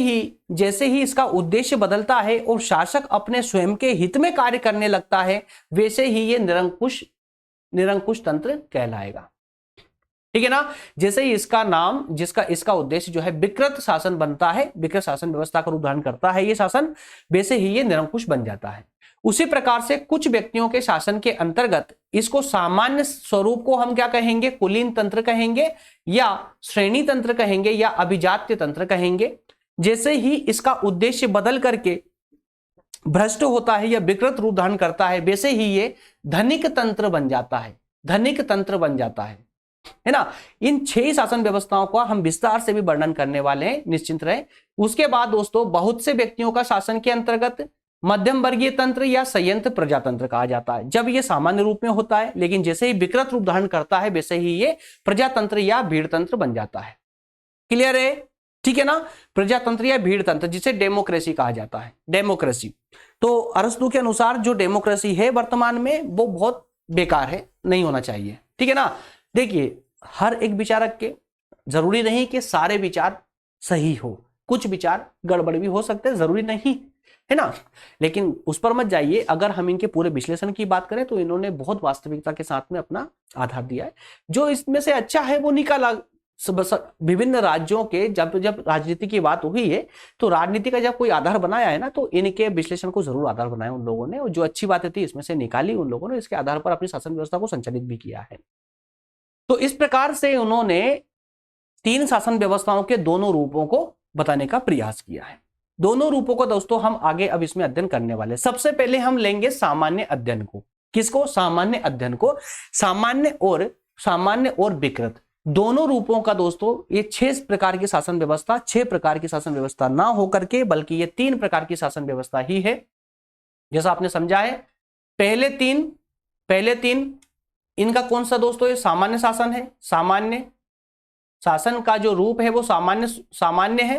ही इसका उद्देश्य बदलता है और शासक अपने स्वयं के हित में कार्य करने लगता है, वैसे ही ये निरंकुश तंत्र कहलाएगा। ठीक है ना। जैसे ही इसका नाम, जिसका इसका उद्देश्य जो है विकृत शासन बनता है, विकृत शासन व्यवस्था का रूप धारण करता है ये शासन, वैसे ही ये निरंकुश बन जाता है। उसी प्रकार से कुछ व्यक्तियों के शासन के अंतर्गत इसको सामान्य स्वरूप को हम क्या कहेंगे, कुलीन तंत्र कहेंगे, या श्रेणी तंत्र कहेंगे, या अभिजात्य तंत्र कहेंगे। जैसे ही इसका उद्देश्य बदल करके भ्रष्ट होता है या विकृत रूप धारण करता है, वैसे ही ये धनिक तंत्र बन जाता है, धनिक तंत्र बन जाता है ना। इन 6 शासन व्यवस्थाओं का हम विस्तार से भी वर्णन करने वाले हैं, निश्चिंत रहे। उसके बाद दोस्तों बहुत से व्यक्तियों का शासन के अंतर्गत मध्यम वर्गीय तंत्र या संयंत्र प्रजातंत्र कहा जाता है, जब ये सामान्य रूप में होता है, लेकिन जैसे ही विकृत रूप धारण करता है वैसे ही ये प्रजातंत्र या भीड़ तंत्र बन जाता है। क्लियर है, ठीक है ना। प्रजातंत्र या भीड़ तंत्र, जिसे डेमोक्रेसी कहा जाता है, डेमोक्रेसी। तो अरस्तु के अनुसार जो डेमोक्रेसी है वर्तमान में वो बहुत बेकार है, नहीं होना चाहिए, ठीक है ना। देखिए हर एक विचारक के जरूरी नहीं कि सारे विचार सही हो, कुछ विचार गड़बड़ भी हो सकते हैं, जरूरी नहीं है ना। लेकिन उस पर मत जाइए। अगर हम इनके पूरे विश्लेषण की बात करें तो इन्होंने बहुत वास्तविकता के साथ में अपना आधार दिया है। जो इसमें से अच्छा है वो निकाला। विभिन्न राज्यों के जब राजनीति की बात हुई है तो राजनीति का जब कोई आधार बनाया है ना, तो इनके विश्लेषण को जरूर आधार बनाया उन लोगों ने, और जो अच्छी बातें थी इसमें से निकाली उन लोगों ने, इसके आधार पर अपनी शासन व्यवस्था को संचालित भी किया है। तो इस प्रकार से उन्होंने 3 शासन व्यवस्थाओं के दोनों रूपों को बताने का प्रयास किया है। दोनों रूपों को दोस्तों हम आगे अब इसमें अध्ययन करने वाले। सबसे पहले हम लेंगे सामान्य अध्ययन को। किसको? सामान्य अध्ययन को। सामान्य और विकृत दोनों रूपों का दोस्तों, ये 6 प्रकार की शासन व्यवस्था, 6 प्रकार की शासन व्यवस्था ना होकर के बल्कि ये 3 प्रकार की शासन व्यवस्था ही है, जैसा आपने समझा है। पहले तीन इनका कौन सा दोस्तों? ये सामान्य शासन है। सामान्य शासन का जो रूप है वो सामान्य है।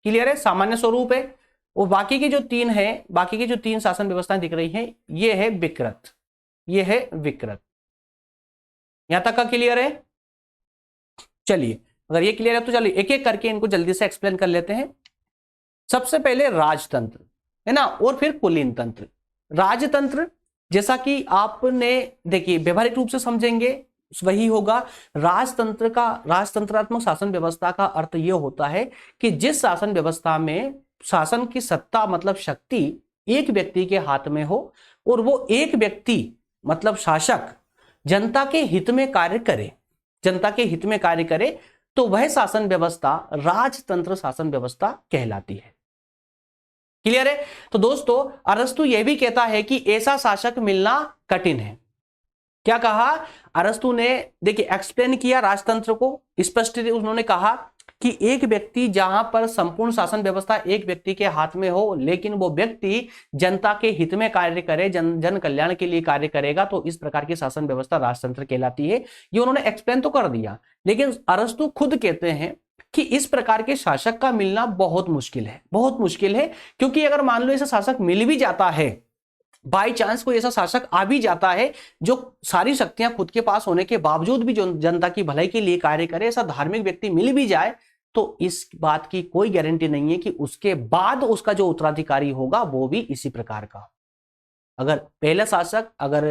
क्लियर है, सामान्य स्वरूप है। और बाकी की जो 3 है, बाकी की जो 3 शासन व्यवस्थाएं दिख रही हैं, ये है विकृत, ये है विकृत। यहां तक का क्लियर है? चलिए, अगर ये क्लियर है तो चलिए एक एक करके इनको जल्दी से एक्सप्लेन कर लेते हैं। सबसे पहले राजतंत्र है ना, और फिर कुलीन तंत्र। राजतंत्र जैसा कि आपने देखिए व्यवहारिक रूप से समझेंगे वही होगा। राजतंत्रात्मक शासन व्यवस्था का अर्थ यह होता है कि जिस शासन व्यवस्था में शासन की सत्ता मतलब शक्ति एक व्यक्ति के हाथ में हो, और वो एक व्यक्ति मतलब शासक जनता के हित में कार्य करे, जनता के हित में कार्य करे, तो वह शासन व्यवस्था राजतंत्र शासन व्यवस्था कहलाती है। क्लियर है? तो दोस्तों अरस्तु यह भी कहता है कि ऐसा शासक मिलना कठिन है। क्या कहा अरस्तु ने? देखिए एक्सप्लेन किया राजतंत्र को स्पष्ट। उन्होंने कहा कि एक व्यक्ति जहां पर संपूर्ण शासन व्यवस्था एक व्यक्ति के हाथ में हो, लेकिन वो व्यक्ति जनता के हित में कार्य करे, जन कल्याण के लिए कार्य करेगा, तो इस प्रकार की शासन व्यवस्था राजतंत्र कहलाती है। ये उन्होंने एक्सप्लेन तो कर दिया, लेकिन अरस्तु खुद कहते हैं कि इस प्रकार के शासक का मिलना बहुत मुश्किल है, बहुत मुश्किल है। क्योंकि अगर मान लो ऐसा शासक मिल भी जाता है, बाई चांस कोई ऐसा शासक आ भी जाता है जो सारी शक्तियां खुद के पास होने के बावजूद भी जो जनता की भलाई के लिए कार्य करे, ऐसा धार्मिक व्यक्ति मिल भी जाए, तो इस बात की कोई गारंटी नहीं है कि उसके बाद उसका जो उत्तराधिकारी होगा वो भी इसी प्रकार का। अगर पहला शासक अगर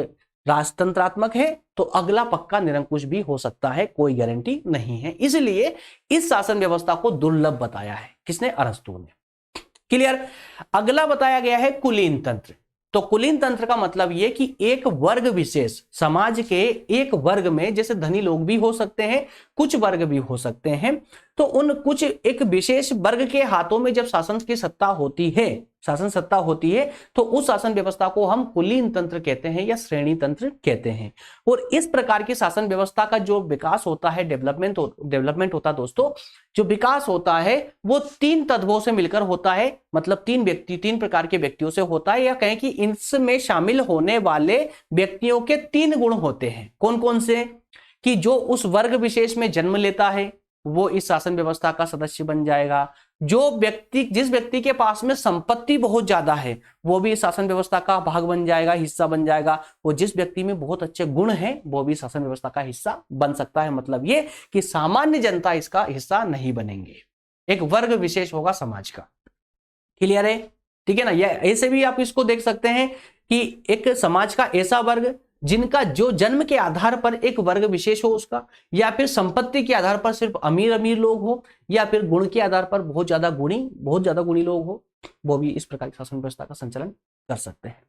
राजतंत्रात्मक है तो अगला पक्का निरंकुश भी हो सकता है, कोई गारंटी नहीं है। इसलिए इस शासन व्यवस्था को दुर्लभ बताया है। किसने? अरस्तु ने। क्लियर? अगला बताया गया है कुलीन तंत्र। तो कुलीन तंत्र का मतलब यह कि एक वर्ग विशेष, समाज के एक वर्ग में, जैसे धनी लोग भी हो सकते हैं, कुछ वर्ग भी हो सकते हैं, तो उन कुछ एक विशेष वर्ग के हाथों में जब शासन की सत्ता होती है, शासन सत्ता होती है, तो उस शासन व्यवस्था को हम कुलीन तंत्र कहते हैं या श्रेणी तंत्र कहते हैं। और इस प्रकार की शासन व्यवस्था का जो विकास होता है, डेवलपमेंट होता है दोस्तों, जो विकास होता है वो 3 तत्वों से मिलकर होता है। मतलब 3 प्रकार के व्यक्तियों से होता है, या कहें कि इनमें शामिल होने वाले व्यक्तियों के 3 गुण होते हैं। कौन कौन से? कि जो उस वर्ग विशेष में जन्म लेता है वो इस शासन व्यवस्था का सदस्य बन जाएगा। जिस व्यक्ति के पास में संपत्ति बहुत ज्यादा है वो भी शासन व्यवस्था का भाग बन जाएगा, हिस्सा बन जाएगा। वो जिस व्यक्ति में बहुत अच्छे गुण हैं वो भी शासन व्यवस्था का हिस्सा बन सकता है। मतलब ये कि सामान्य जनता इसका हिस्सा नहीं बनेंगे, एक वर्ग विशेष होगा समाज का। क्लियर है? ठीक है ना। ये ऐसे भी आप इसको देख सकते हैं कि एक समाज का ऐसा वर्ग जिनका जो जन्म के आधार पर एक वर्ग विशेष हो उसका, या फिर संपत्ति के आधार पर सिर्फ अमीर अमीर लोग हो, या फिर गुण के आधार पर बहुत ज्यादा गुणी लोग हो, वो भी इस प्रकार की शासन व्यवस्था का संचालन कर सकते हैं।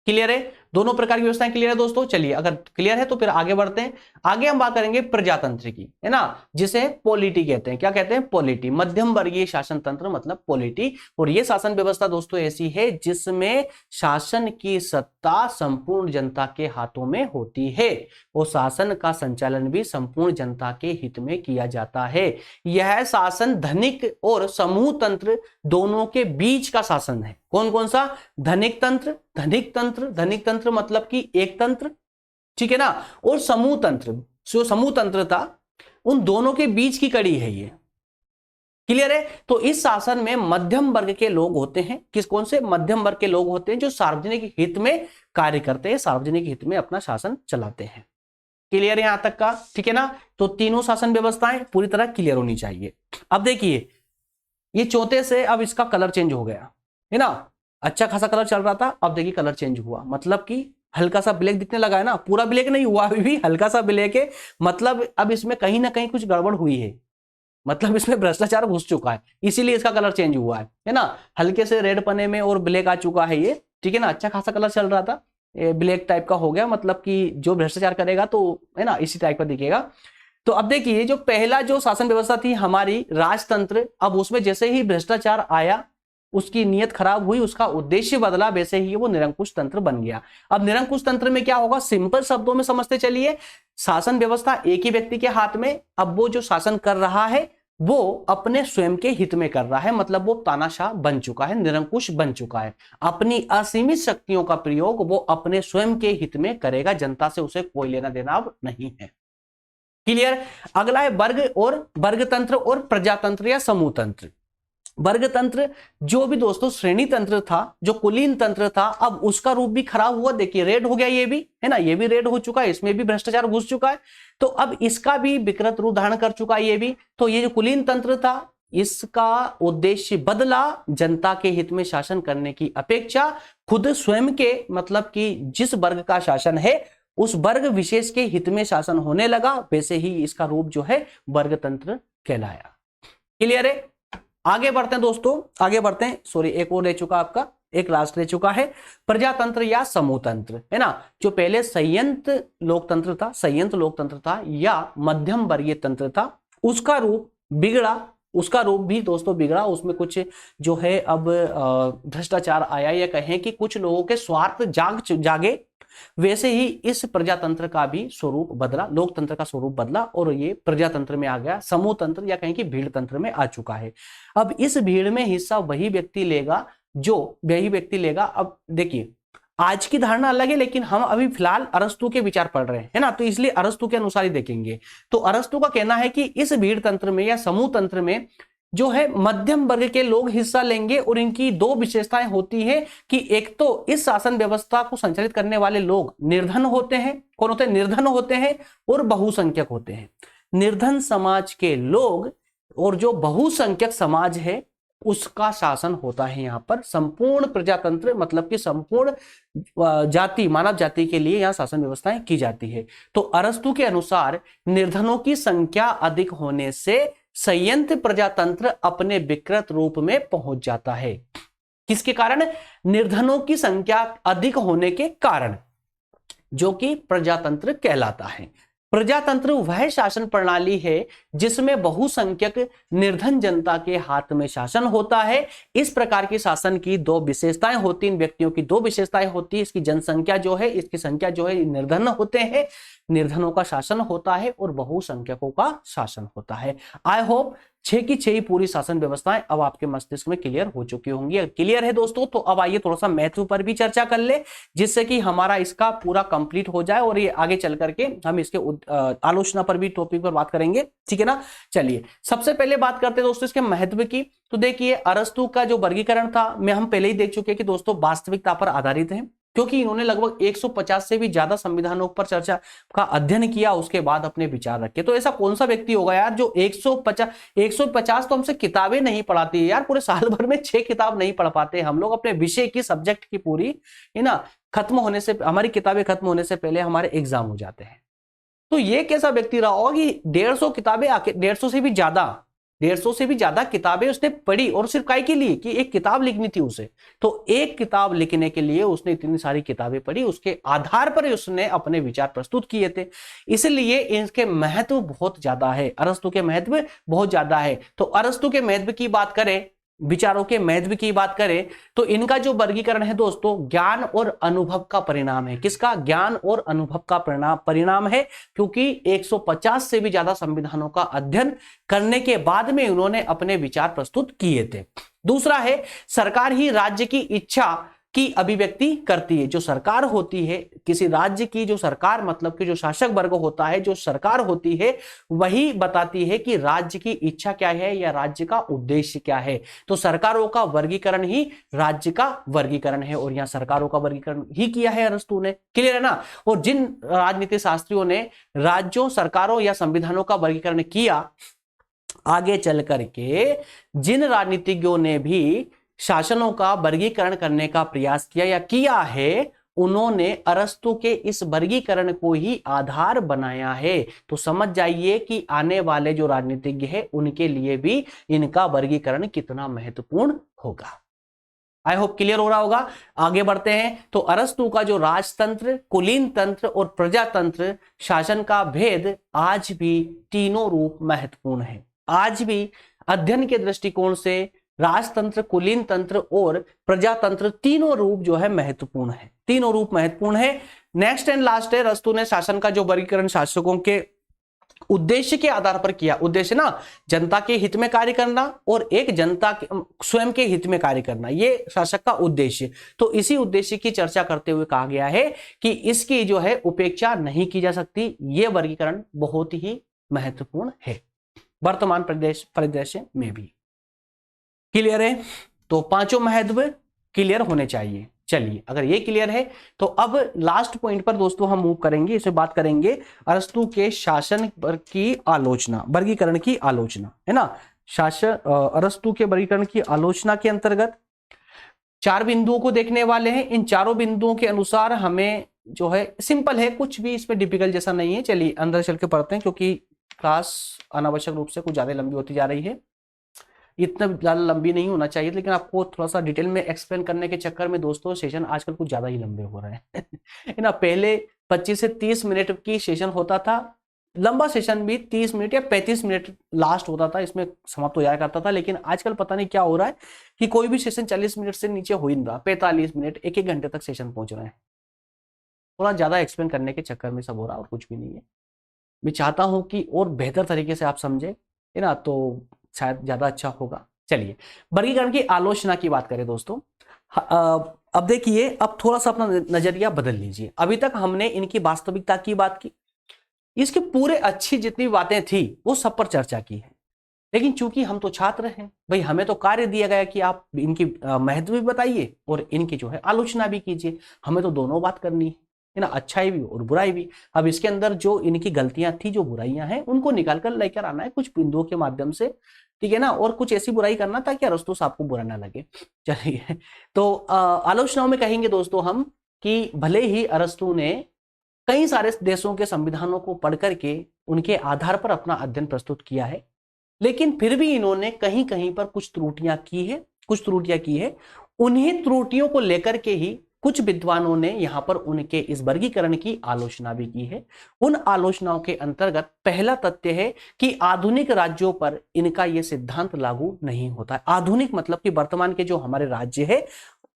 क्लियर है? दोनों प्रकार की व्यवस्थाएं क्लियर है दोस्तों? चलिए, अगर क्लियर है तो फिर आगे बढ़ते हैं। आगे हम बात करेंगे प्रजातंत्र की, है ना, जिसे पॉलिटी कहते हैं। क्या कहते हैं? पॉलिटी। मध्यम वर्गीय शासन तंत्र मतलब पॉलिटी। और यह शासन व्यवस्था दोस्तों ऐसी है जिसमें शासन की सत्ता संपूर्ण जनता के हाथों में होती है और शासन का संचालन भी संपूर्ण जनता के हित में किया जाता है। यह शासन धनिक और समूह तंत्र दोनों के बीच का शासन है। कौन कौन सा? धनिक तंत्र मतलब कि एक तंत्र, ठीक है ना, और समूह तंत्र, जो समूह तंत्र था, उन दोनों के बीच की कड़ी है ये। क्लियर है? तो इस शासन में मध्यम वर्ग के लोग होते हैं। कौन से? मध्यम वर्ग के लोग होते हैं जो सार्वजनिक हित में कार्य करते हैं, सार्वजनिक हित में अपना शासन चलाते हैं। क्लियर है यहां तक का? ठीक है ना। तो तीनों शासन व्यवस्थाएं पूरी तरह क्लियर होनी चाहिए। अब देखिए, ये चौथे से अब इसका कलर चेंज हो गया, है ना। अच्छा खासा कलर चल रहा था, अब देखिए कलर चेंज हुआ, मतलब कि हल्का सा ब्लैक दिखने लगा है ना। पूरा ब्लैक नहीं हुआ अभी भी, हल्का सा ब्लैक है। मतलब अब इसमें कहीं ना कहीं कुछ गड़बड़ हुई है, मतलब इसमें भ्रष्टाचार घुस चुका है, इसीलिए इसका कलर चेंज हुआ है ना। हल्के से रेड पने में और ब्लैक आ चुका है ये, ठीक है ना। अच्छा खासा कलर चल रहा था, ब्लैक टाइप का हो गया, मतलब कि जो भ्रष्टाचार करेगा तो, है ना, इसी टाइप का दिखेगा। तो अब देखिए, जो पहला जो शासन व्यवस्था थी हमारी राजतंत्र, अब उसमें जैसे ही भ्रष्टाचार आया, उसकी नीयत खराब हुई, उसका उद्देश्य बदला, वैसे ही वो निरंकुश तंत्र बन गया। अब निरंकुश तंत्र में क्या होगा, सिंपल शब्दों में समझते चलिए, शासन व्यवस्था एक ही व्यक्ति के हाथ में। अब वो जो शासन कर रहा है वो अपने स्वयं के हित में कर रहा है, मतलब वो तानाशाह बन चुका है, निरंकुश बन चुका है। अपनी असीमित शक्तियों का प्रयोग वो अपने स्वयं के हित में करेगा, जनता से उसे कोई लेना देना नहीं है। क्लियर? अगला है वर्ग तंत्र और प्रजातंत्र या समूह तंत्र। वर्ग तंत्र जो भी दोस्तों श्रेणी तंत्र था, जो कुलीन तंत्र था, अब उसका रूप भी खराब हुआ। देखिए रेड हो गया, ये भी है ना, ये भी रेड हो चुका है, इसमें भी भ्रष्टाचार घुस चुका है। तो अब इसका भी विकृत रूप धारण कर चुका है ये भी। तो ये जो कुलीन तंत्र था, इसका उद्देश्य बदला, जनता के हित में शासन करने की अपेक्षा खुद स्वयं के, मतलब कि जिस वर्ग का शासन है उस वर्ग विशेष के हित में शासन होने लगा, वैसे ही इसका रूप जो है वर्ग तंत्र कहलाया। क्लियर है? आगे बढ़ते हैं दोस्तों, आगे बढ़ते हैं। सॉरी, एक और ले चुका आपका, एक लास्ट ले चुका है, प्रजातंत्र या समूह तंत्र, है ना। जो पहले संयंत्र लोकतंत्र था या मध्यम वर्गीय तंत्र था, उसका रूप बिगड़ा, उसका रूप भी दोस्तों बिगड़ा। उसमें कुछ जो है अब भ्रष्टाचार आया, या कहें कि कुछ लोगों के स्वार्थ जागे, वैसे ही इस प्रजातंत्र का भी स्वरूप बदला, लोकतंत्र का स्वरूप बदला और ये प्रजातंत्र में आ गया, समूह तंत्र या कहें कि भीड़ तंत्र में आ चुका है। अब इस भीड़ में हिस्सा वही व्यक्ति लेगा। अब देखिए, आज की धारणा अलग है, लेकिन हम अभी फिलहाल अरस्तु के विचार पढ़ रहे हैं, है ना, तो इसलिए अरस्तु के अनुसार ही देखेंगे। तो अरस्तु का कहना है कि इस भीड़ तंत्र में या समूह तंत्र में जो है मध्यम वर्ग के लोग हिस्सा लेंगे, और इनकी दो विशेषताएं होती है कि एक तो इस शासन व्यवस्था को संचालित करने वाले लोग निर्धन होते हैं। कौन होते हैं? निर्धन होते हैं और बहुसंख्यक होते हैं। निर्धन समाज के लोग और जो बहुसंख्यक समाज है उसका शासन होता है यहाँ पर। संपूर्ण प्रजातंत्र मतलब कि संपूर्ण जाति, मानव जाति के लिए यहाँ शासन व्यवस्थाएं की जाती है। तो अरस्तु के अनुसार निर्धनों की संख्या अधिक होने से संयंत्र प्रजातंत्र अपने विकृत रूप में पहुंच जाता है। किसके कारण? निर्धनों की संख्या अधिक होने के कारण, जो कि प्रजातंत्र कहलाता है। प्रजातंत्र वह शासन प्रणाली है जिसमें बहुसंख्यक निर्धन जनता के हाथ में शासन होता है। इस प्रकार के शासन की दो विशेषताएं होती, इन व्यक्तियों की दो विशेषताएं होती है। इसकी जनसंख्या जो है, इसकी संख्या जो है, निर्धन होते हैं, निर्धनों का शासन होता है और बहुसंख्यकों का शासन होता है। आई होप 6 की 6 पूरी शासन व्यवस्थाएं अब आपके मस्तिष्क में क्लियर हो चुकी होंगी। क्लियर है दोस्तों? तो अब आइए थोड़ा सा महत्व पर भी चर्चा कर ले, जिससे कि हमारा इसका पूरा कंप्लीट हो जाए और ये आगे चल करके हम इसके आलोचना पर भी, टॉपिक पर बात करेंगे, ठीक है ना। चलिए सबसे पहले बात करते हैं दोस्तों इसके महत्व की। तो देखिए, अरस्तु का जो वर्गीकरण था, मैं हम पहले ही देख चुके हैं कि दोस्तों वास्तविकता पर आधारित है, क्योंकि इन्होंने लगभग 150 से भी ज्यादा संविधानों पर चर्चा का अध्ययन किया, उसके बाद अपने विचार रखे। तो ऐसा कौन सा व्यक्ति होगा यार जो 150 तो हमसे किताबें नहीं पढ़ाती है यार, पूरे साल भर में 6 किताब नहीं पढ़ पाते हम लोग अपने विषय की, सब्जेक्ट की पूरी, है ना, खत्म होने से, हमारी किताबें खत्म होने से पहले हमारे एग्जाम हो जाते हैं। तो ये कैसा व्यक्ति रहा होगा कि 150 किताबें, 150 से भी ज्यादा किताबें उसने पढ़ी, और सिर्फ काय के लिए कि एक किताब लिखनी थी उसे। तो एक किताब लिखने के लिए उसने इतनी सारी किताबें पढ़ी, उसके आधार पर उसने अपने विचार प्रस्तुत किए थे। इसलिए इनके महत्व बहुत ज्यादा है, अरस्तु के महत्व बहुत ज्यादा है। तो अरस्तु के महत्व की बात करें, विचारों के महत्व की बात करें, तो इनका जो वर्गीकरण है दोस्तों, ज्ञान और अनुभव का परिणाम है। किसका? ज्ञान और अनुभव का परिणाम है, क्योंकि 150 से भी ज्यादा संविधानों का अध्ययन करने के बाद में उन्होंने अपने विचार प्रस्तुत किए थे। दूसरा है, सरकार ही राज्य की इच्छा की अभिव्यक्ति करती है। जो सरकार होती है किसी राज्य की, जो सरकार मतलब कि जो शासक वर्ग होता है, जो सरकार होती है, वही बताती है कि राज्य की इच्छा क्या है या राज्य का उद्देश्य क्या है। तो सरकारों का वर्गीकरण ही राज्य का वर्गीकरण है, और यहां सरकारों का वर्गीकरण ही किया है अरस्तु ने। क्लियर है ना? और जिन राजनीति शास्त्रियों ने राज्यों, सरकारों या संविधानों का वर्गीकरण किया, आगे चल करके जिन राजनीतिज्ञों ने भी शासनों का वर्गीकरण करने का प्रयास किया या किया है, उन्होंने अरस्तु के इस वर्गीकरण को ही आधार बनाया है। तो समझ जाइए कि आने वाले जो राजनीतिज्ञ है उनके लिए भी इनका वर्गीकरण कितना महत्वपूर्ण होगा। आई होप क्लियर हो रहा होगा। आगे बढ़ते हैं। तो अरस्तु का जो राजतंत्र, कुलीन तंत्र और प्रजातंत्र शासन का भेद आज भी तीनों रूप महत्वपूर्ण है। आज भी अध्ययन के दृष्टिकोण से राजतंत्र, कुलीन तंत्र और प्रजातंत्र तीनों रूप जो है महत्वपूर्ण है, तीनों रूप महत्वपूर्ण है। नेक्स्ट एंड लास्ट है, अरस्तु ने शासन का जो वर्गीकरण शासकों के उद्देश्य के आधार पर किया। उद्देश्य ना, जनता के हित में कार्य करना और एक जनता के स्वयं के हित में कार्य करना, ये शासक का उद्देश्य। तो इसी उद्देश्य की चर्चा करते हुए कहा गया है कि इसकी जो है उपेक्षा नहीं की जा सकती। ये वर्गीकरण बहुत ही महत्वपूर्ण है वर्तमान परिदृश्य में भी। क्लियर है? तो पांचों महत्व क्लियर होने चाहिए। चलिए, अगर ये क्लियर है तो अब लास्ट पॉइंट पर दोस्तों हम मूव करेंगे। इसमें बात करेंगे अरस्तु के शासन पर की आलोचना, वर्गीकरण की आलोचना, है ना। शासन, अरस्तु के वर्गीकरण की आलोचना के अंतर्गत 4 बिंदुओं को देखने वाले हैं। इन चारों बिंदुओं के अनुसार हमें जो है, सिंपल है, कुछ भी इसमें डिफिकल्ट जैसा नहीं है। चलिए अंदर चल के पढ़ते हैं, क्योंकि क्लास अनावश्यक रूप से कुछ ज्यादा लंबी होती जा रही है। इतना ज्यादा लंबी नहीं होना चाहिए, लेकिन आपको थोड़ा सा डिटेल में एक्सप्लेन करने के चक्कर में दोस्तों सेशन आजकल कुछ ज्यादा ही लंबे हो रहे हैं है ना। पहले 25 से 30 मिनट की सेशन होता था, लंबा सेशन भी 30 मिनट या 35 मिनट लास्ट होता था, इसमें समाप्त हो जाया करता था। लेकिन आजकल पता नहीं क्या हो रहा है कि कोई भी सेशन 40 मिनट से नीचे हो ही नहीं रहा। 45 मिनट, 1-1 घंटे तक सेशन पहुंच रहे हैं। थोड़ा ज्यादा एक्सप्लेन करने के चक्कर में सब हो रहा है, और कुछ भी नहीं है। मैं चाहता हूं कि और बेहतर तरीके से आप समझे, है ना, तो शायद ज्यादा अच्छा होगा। चलिए, वर्गीकरण की आलोचना की बात करें दोस्तों। अब देखिए, अब थोड़ा सा अपना नजरिया बदल लीजिए। अभी तक हमने इनकी वास्तविकता की बात की, इसके पूरे अच्छी जितनी बातें थी वो सब पर चर्चा की है। लेकिन चूंकि हम तो छात्र हैं भाई, हमें तो कार्य दिया गया कि आप इनकी महत्व भी बताइए और इनकी जो है आलोचना भी कीजिए। हमें तो दोनों बात करनी है ना, अच्छाई भी और बुराई भी। अब इसके अंदर जो इनकी गलतियां थी, जो बुराइयां हैं, उनको निकाल कर लेकर आना है कुछ बिंदुओं के माध्यम से, ठीक है ना। और कुछ ऐसी बुराई करना ताकि अरस्तु साहब को बुरा ना लगे। चलिए, तो आलोचनाओं में कहेंगे दोस्तों हम कि भले ही अरस्तु ने कई सारे देशों के संविधानों को पढ़ करके उनके आधार पर अपना अध्ययन प्रस्तुत किया है, लेकिन फिर भी इन्होंने कहीं कहीं पर कुछ त्रुटियां की है। उन्हीं त्रुटियों को लेकर के ही कुछ विद्वानों ने यहां पर उनके इस वर्गीकरण की आलोचना भी की है। उन आलोचनाओं के अंतर्गत पहला तथ्य है कि आधुनिक राज्यों पर इनका यह सिद्धांत लागू नहीं होता है। आधुनिक मतलब कि वर्तमान के जो हमारे राज्य है,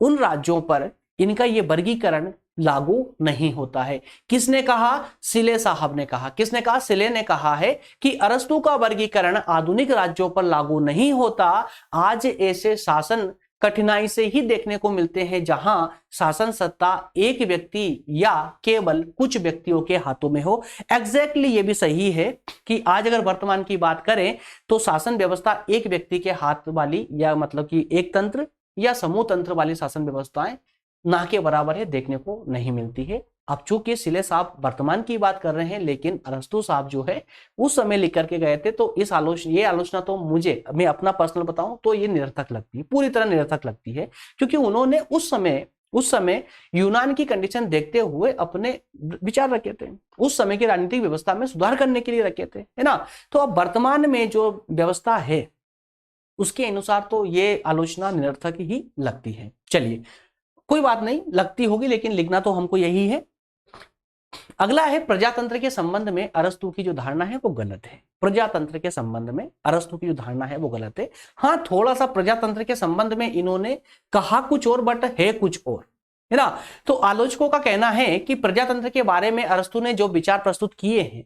उन राज्यों पर इनका यह वर्गीकरण लागू नहीं होता है। किसने कहा? सिले साहब ने कहा। किसने कहा? सिले ने कहा है कि अरस्तु का वर्गीकरण आधुनिक राज्यों पर लागू नहीं होता। आज ऐसे शासन कठिनाई से ही देखने को मिलते हैं जहां शासन सत्ता एक व्यक्ति या केवल कुछ व्यक्तियों के हाथों में हो। एग्जैक्टली ये भी सही है कि आज अगर वर्तमान की बात करें तो शासन व्यवस्था एक व्यक्ति के हाथ वाली, या मतलब कि एक तंत्र या समूह तंत्र वाली शासन व्यवस्थाएं ना के बराबर है, देखने को नहीं मिलती है। अब चूंकि सिले साहब वर्तमान की बात कर रहे हैं, लेकिन अरस्तु साहब जो है उस समय लिख करके गए थे, तो ये आलोचना तो मैं अपना पर्सनल बताऊं तो ये निरर्थक लगती है, पूरी तरह निरर्थक लगती है। क्योंकि उन्होंने उस समय उस समय यूनान की कंडीशन देखते हुए अपने विचार रखे थे, उस समय की राजनीतिक व्यवस्था में सुधार करने के लिए रखे थे, है ना। तो अब वर्तमान में जो व्यवस्था है उसके अनुसार तो ये आलोचना निरर्थक ही लगती है। चलिए कोई बात नहीं, लगती होगी लेकिन लिखना तो हमको यही है। अगला है प्रजातंत्र के संबंध में अरस्तु की जो धारणा है वो गलत है। प्रजातंत्र के संबंध में अरस्तु की जो धारणा है वो गलत है। हाँ, थोड़ा सा प्रजातंत्र के संबंध में इन्होंने कहा कुछ और बट है कुछ और, है ना। तो आलोचकों का कहना है कि प्रजातंत्र के बारे में अरस्तु ने जो विचार प्रस्तुत किए हैं,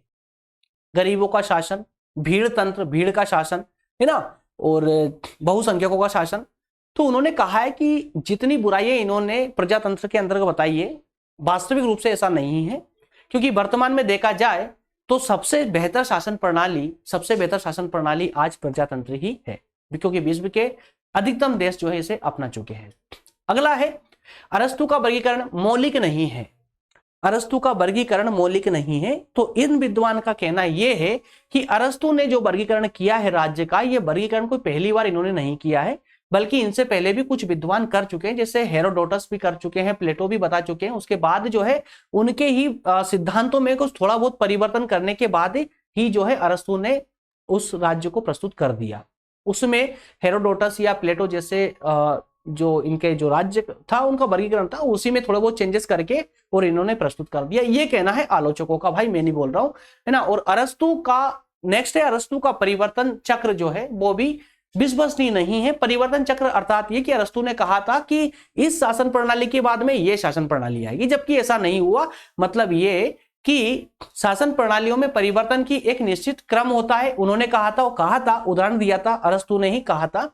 गरीबों का शासन, भीड़ तंत्र, भीड़ का शासन, है ना, और बहुसंख्यकों का शासन, तो उन्होंने कहा है कि जितनी बुराइयां इन्होंने प्रजातंत्र के अंतर्गत बताई है वास्तविक रूप से ऐसा नहीं है, क्योंकि वर्तमान में देखा जाए तो सबसे बेहतर शासन प्रणाली आज प्रजातंत्र ही है, क्योंकि विश्व के अधिकतम देश जो है इसे अपना चुके हैं। अगला है अरस्तु का वर्गीकरण मौलिक नहीं है। अरस्तु का वर्गीकरण मौलिक नहीं है, तो इन विद्वान का कहना यह है कि अरस्तु ने जो वर्गीकरण किया है राज्य का, यह वर्गीकरण कोई पहली बार इन्होंने नहीं किया है, बल्कि इनसे पहले भी कुछ विद्वान कर चुके हैं, जैसे हेरोडोटस भी कर चुके हैं, प्लेटो भी बता चुके हैं। उसके बाद जो है उनके ही सिद्धांतों में कुछ थोड़ा बहुत परिवर्तन करने के बाद ही जो है अरस्तु ने उस राज्य को प्रस्तुत कर दिया। उसमें हेरोडोटस या प्लेटो जैसे जो इनके जो राज्य था उनका वर्गीकरण था, उसी में थोड़ा बहुत चेंजेस करके और इन्होंने प्रस्तुत कर दिया। ये कहना है आलोचकों का, भाई मैं नहीं बोल रहा हूं, है ना। और अरस्तु का नेक्स्ट है, अरस्तु का परिवर्तन चक्र जो है वो भी विश्वसनीय नहीं है। परिवर्तन चक्र अर्थात ये कि अरस्तु ने कहा था कि इस शासन प्रणाली के बाद में ये शासन प्रणाली आएगी, जबकि ऐसा नहीं हुआ। मतलब ये कि शासन प्रणालियों में परिवर्तन की एक निश्चित क्रम होता है। उन्होंने कहा था, उदाहरण दिया था, अरस्तु ने ही कहा था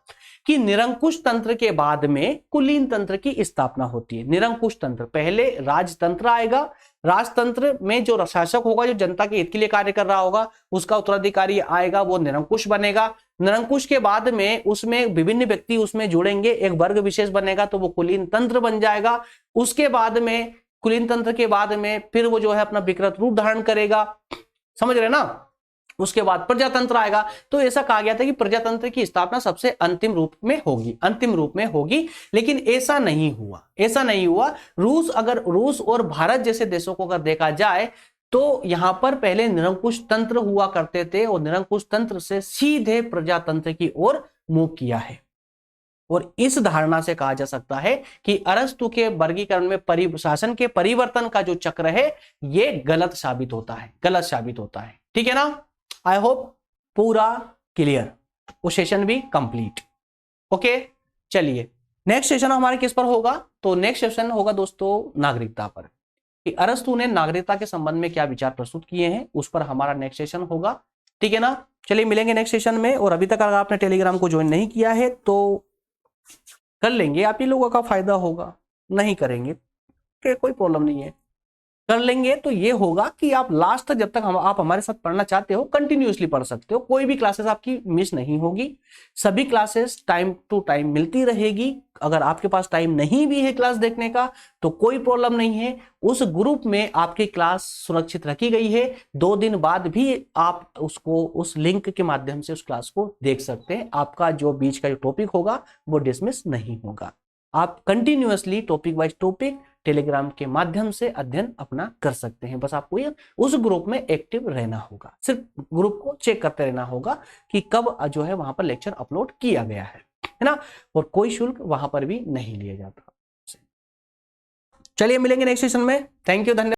कि निरंकुश तंत्र के बाद में कुलीन तंत्र की स्थापना होती है। निरंकुश तंत्र, पहले राजतंत्र आएगा, राजतंत्र में जो शासक होगा, जो जनता के हित के लिए कार्य कर रहा होगा, उसका उत्तराधिकारी आएगा, वो निरंकुश बनेगा। निरंकुश के बाद में उसमें विभिन्न व्यक्ति उसमें जुड़ेंगे, एक वर्ग विशेष बनेगा, तो वो कुलीन तंत्र बन जाएगा। उसके बाद में कुलीन तंत्र के बाद में फिर वो जो है अपना विकृत रूप धारण करेगा, समझ रहे ना। उसके बाद प्रजातंत्र आएगा। तो ऐसा कहा गया था कि प्रजातंत्र की स्थापना सबसे अंतिम रूप में होगी, लेकिन ऐसा नहीं हुआ। रूस और भारत जैसे देशों को अगर देखा जाए तो यहां पर पहले निरंकुश तंत्र हुआ करते थे और निरंकुश तंत्र से सीधे प्रजातंत्र की ओर मूव किया है। और इस धारणा से कहा जा सकता है कि अरस्तु के वर्गीकरण में शासन के परिवर्तन का जो चक्र है ये गलत साबित होता है। ठीक है ना। आई होप पूरा क्लियर, वो सेशन भी कंप्लीट। ओके, चलिए नेक्स्ट सेशन हमारे किस पर होगा, तो नेक्स्ट सेशन होगा दोस्तों नागरिकता पर, कि अरस्तु ने नागरिकता के संबंध में क्या विचार प्रस्तुत किए हैं, उस पर हमारा नेक्स्ट सेशन होगा। ठीक है ना। चलिए मिलेंगे नेक्स्ट सेशन में। और अभी तक अगर आपने टेलीग्राम को ज्वाइन नहीं किया है तो कर लेंगे, आप ही लोगों का फायदा होगा। नहीं करेंगे कोई प्रॉब्लम नहीं है, कर लेंगे तो ये होगा कि आप लास्ट तक जब तक आप हमारे साथ पढ़ना चाहते हो कंटिन्यूअसली पढ़ सकते हो। कोई भी क्लासेस आपकी मिस नहीं होगी, सभी क्लासेस टाइम टू टाइम मिलती रहेगी। अगर आपके पास टाइम नहीं भी है क्लास देखने का तो कोई प्रॉब्लम नहीं है, उस ग्रुप में आपकी क्लास सुरक्षित रखी गई है। 2 दिन बाद भी आप उसको उस लिंक के माध्यम से उस क्लास को देख सकते हैं। आपका जो बीच का जो टॉपिक होगा वो डिसमिस नहीं होगा। आप continuously topic wise topic Telegram के माध्यम से अध्ययन अपना कर सकते हैं। बस आपको ये उस ग्रुप में एक्टिव रहना होगा, सिर्फ ग्रुप को चेक करते रहना होगा कि कब जो है वहां पर लेक्चर अपलोड किया गया है ना। और कोई शुल्क वहां पर भी नहीं लिया जाता। चलिए मिलेंगे नेक्स्ट सेशन में। थैंक यू, धन्यवाद।